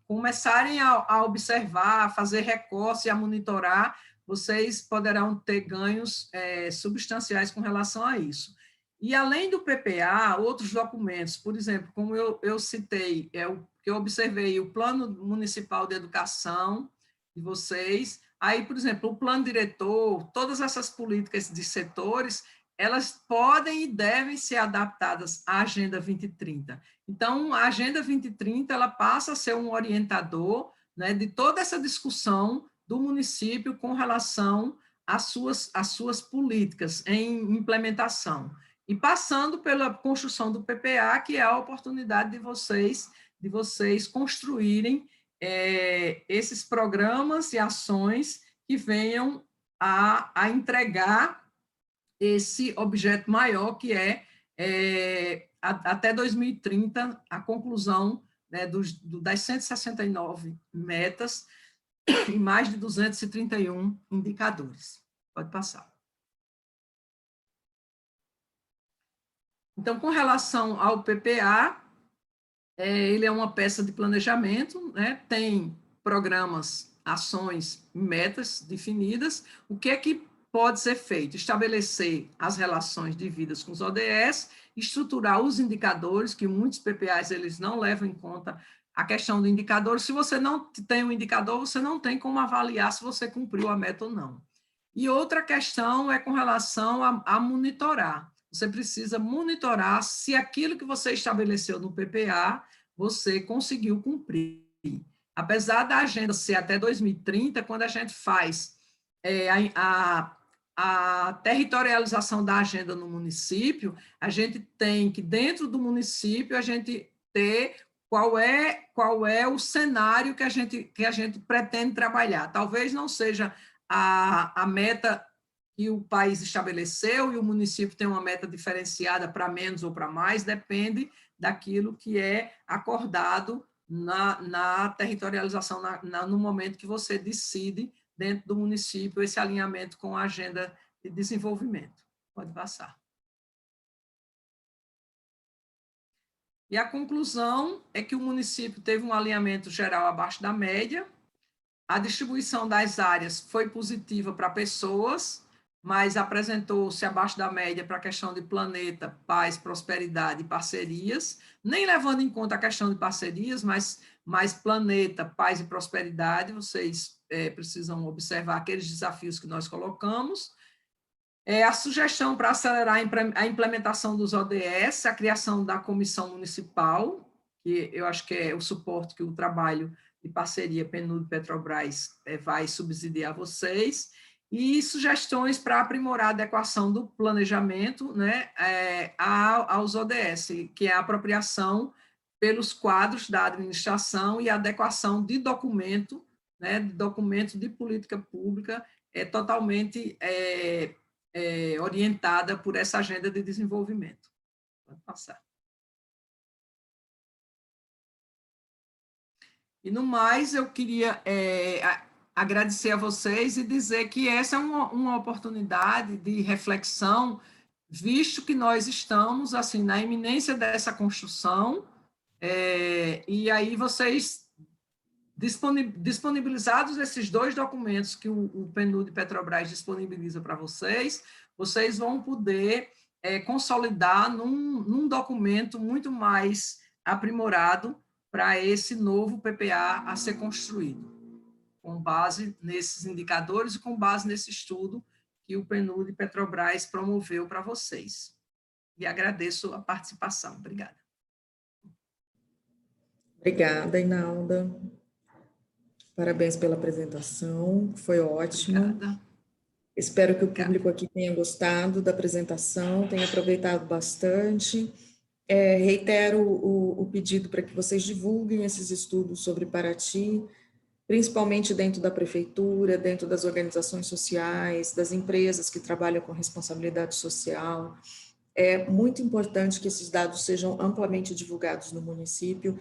começarem a observar, a fazer recorte, a monitorar, vocês poderão ter ganhos substanciais com relação a isso. E, além do PPA, outros documentos, por exemplo, como eu citei, que eu observei o Plano Municipal de Educação de vocês, aí, por exemplo, o Plano Diretor, todas essas políticas de setores, elas podem e devem ser adaptadas à Agenda 2030. Então, a Agenda 2030 ela passa a ser um orientador, né, de toda essa discussão do município com relação às suas políticas em implementação. E passando pela construção do PPA, que é a oportunidade de vocês construírem esses programas e ações que venham a entregar esse objeto maior, que até 2030, a conclusão, né, das 169 metas e mais de 231 indicadores. Pode passar. Então, com relação ao PPA, ele é uma peça de planejamento, né, tem programas, ações e metas definidas. O que é que pode ser feito? Estabelecer as relações devidas com os ODS, estruturar os indicadores, que muitos PPAs eles não levam em conta a questão do indicador. Se você não tem um indicador, você não tem como avaliar se você cumpriu a meta ou não. E outra questão é com relação a monitorar. Você precisa monitorar se aquilo que você estabeleceu no PPA, você conseguiu cumprir. Apesar da agenda ser até 2030, quando a gente faz a territorialização da agenda no município, a gente tem que, dentro do município, a gente ter qual é o cenário que a gente pretende trabalhar. Talvez não seja a meta que o país estabeleceu e o município tem uma meta diferenciada para menos ou para mais, depende daquilo que é acordado na territorialização, no momento que você decide dentro do município esse alinhamento com a agenda de desenvolvimento. Pode passar. E a conclusão é que o município teve um alinhamento geral abaixo da média, a distribuição das áreas foi positiva para pessoas, mas apresentou-se abaixo da média para a questão de planeta, paz, prosperidade e parcerias, nem levando em conta a questão de parcerias, mas planeta, paz e prosperidade, vocês precisam observar aqueles desafios que nós colocamos. A sugestão para acelerar a implementação dos ODS, a criação da comissão municipal, que eu acho que é o suporte que o trabalho de parceria PNUD-Petrobras vai subsidiar vocês, e sugestões para aprimorar a adequação do planejamento, né, aos ODS, que é a apropriação pelos quadros da administração e a adequação de documento, né, de documento de política pública, totalmente orientada por essa agenda de desenvolvimento. Pode passar. E, no mais, eu queria agradecer a vocês e dizer que essa é uma oportunidade de reflexão, visto que nós estamos assim na iminência dessa construção, e aí vocês, disponibilizados esses dois documentos que o PNUD Petrobras disponibiliza para vocês vão poder consolidar num documento muito mais aprimorado para esse novo PPA a ser construído, com base nesses indicadores e com base nesse estudo que o PNUD Petrobras promoveu para vocês. E agradeço a participação. Obrigada. Obrigada, Inalda. Parabéns pela apresentação, foi ótima. Obrigada. Espero que o público aqui tenha gostado da apresentação, tenha aproveitado bastante. Reitero o pedido para que vocês divulguem esses estudos sobre Paraty, principalmente dentro da prefeitura, dentro das organizações sociais, das empresas que trabalham com responsabilidade social. É muito importante que esses dados sejam amplamente divulgados no município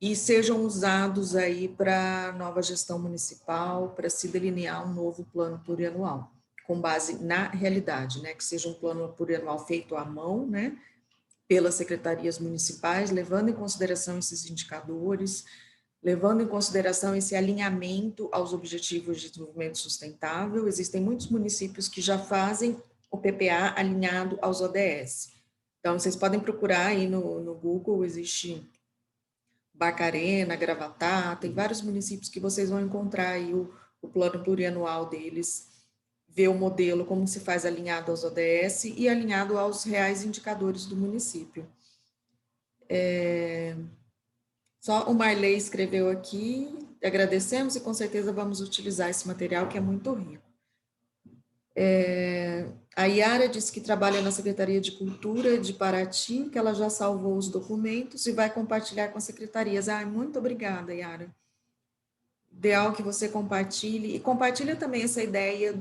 e sejam usados aí para a nova gestão municipal, para se delinear um novo plano plurianual, com base na realidade, né, que seja um plano plurianual feito à mão, né, pelas secretarias municipais, levando em consideração esses indicadores, levando em consideração esse alinhamento aos objetivos de desenvolvimento sustentável. Existem muitos municípios que já fazem o PPA alinhado aos ODS. Então, vocês podem procurar aí no Google, existe Barcarena, Gravatá, tem vários municípios que vocês vão encontrar aí o plano plurianual deles, ver o modelo, como se faz alinhado aos ODS e alinhado aos reais indicadores do município. Só o Marley escreveu aqui, agradecemos e com certeza vamos utilizar esse material que é muito rico. A Yara disse que trabalha na Secretaria de Cultura de Paraty, que ela já salvou os documentos e vai compartilhar com as secretarias. Muito obrigada, Yara. Ideal que você compartilhe, e compartilha também essa ideia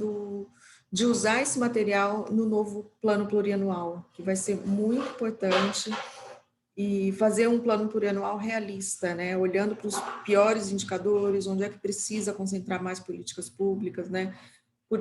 de usar esse material no novo plano plurianual, que vai ser muito importante, e fazer um plano plurianual realista, né, olhando para os piores indicadores, onde é que precisa concentrar mais políticas públicas, né,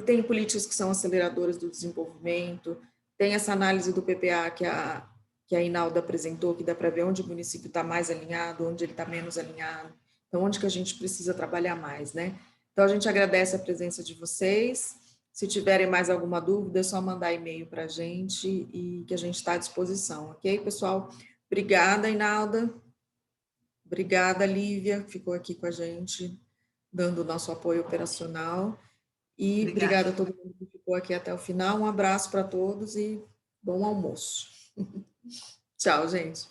tem políticas que são aceleradoras do desenvolvimento, tem essa análise do PPA que a Inalda apresentou, que dá para ver onde o município está mais alinhado, onde ele está menos alinhado, então onde que a gente precisa trabalhar mais, né? Então a gente agradece a presença de vocês, se tiverem mais alguma dúvida é só mandar e-mail para a gente e que a gente está à disposição, ok, pessoal? Obrigada, Inalda, obrigada, Lívia, que ficou aqui com a gente, dando o nosso apoio operacional. E obrigada a todo mundo que ficou aqui até o final. Um abraço para todos e bom almoço. Tchau, gente.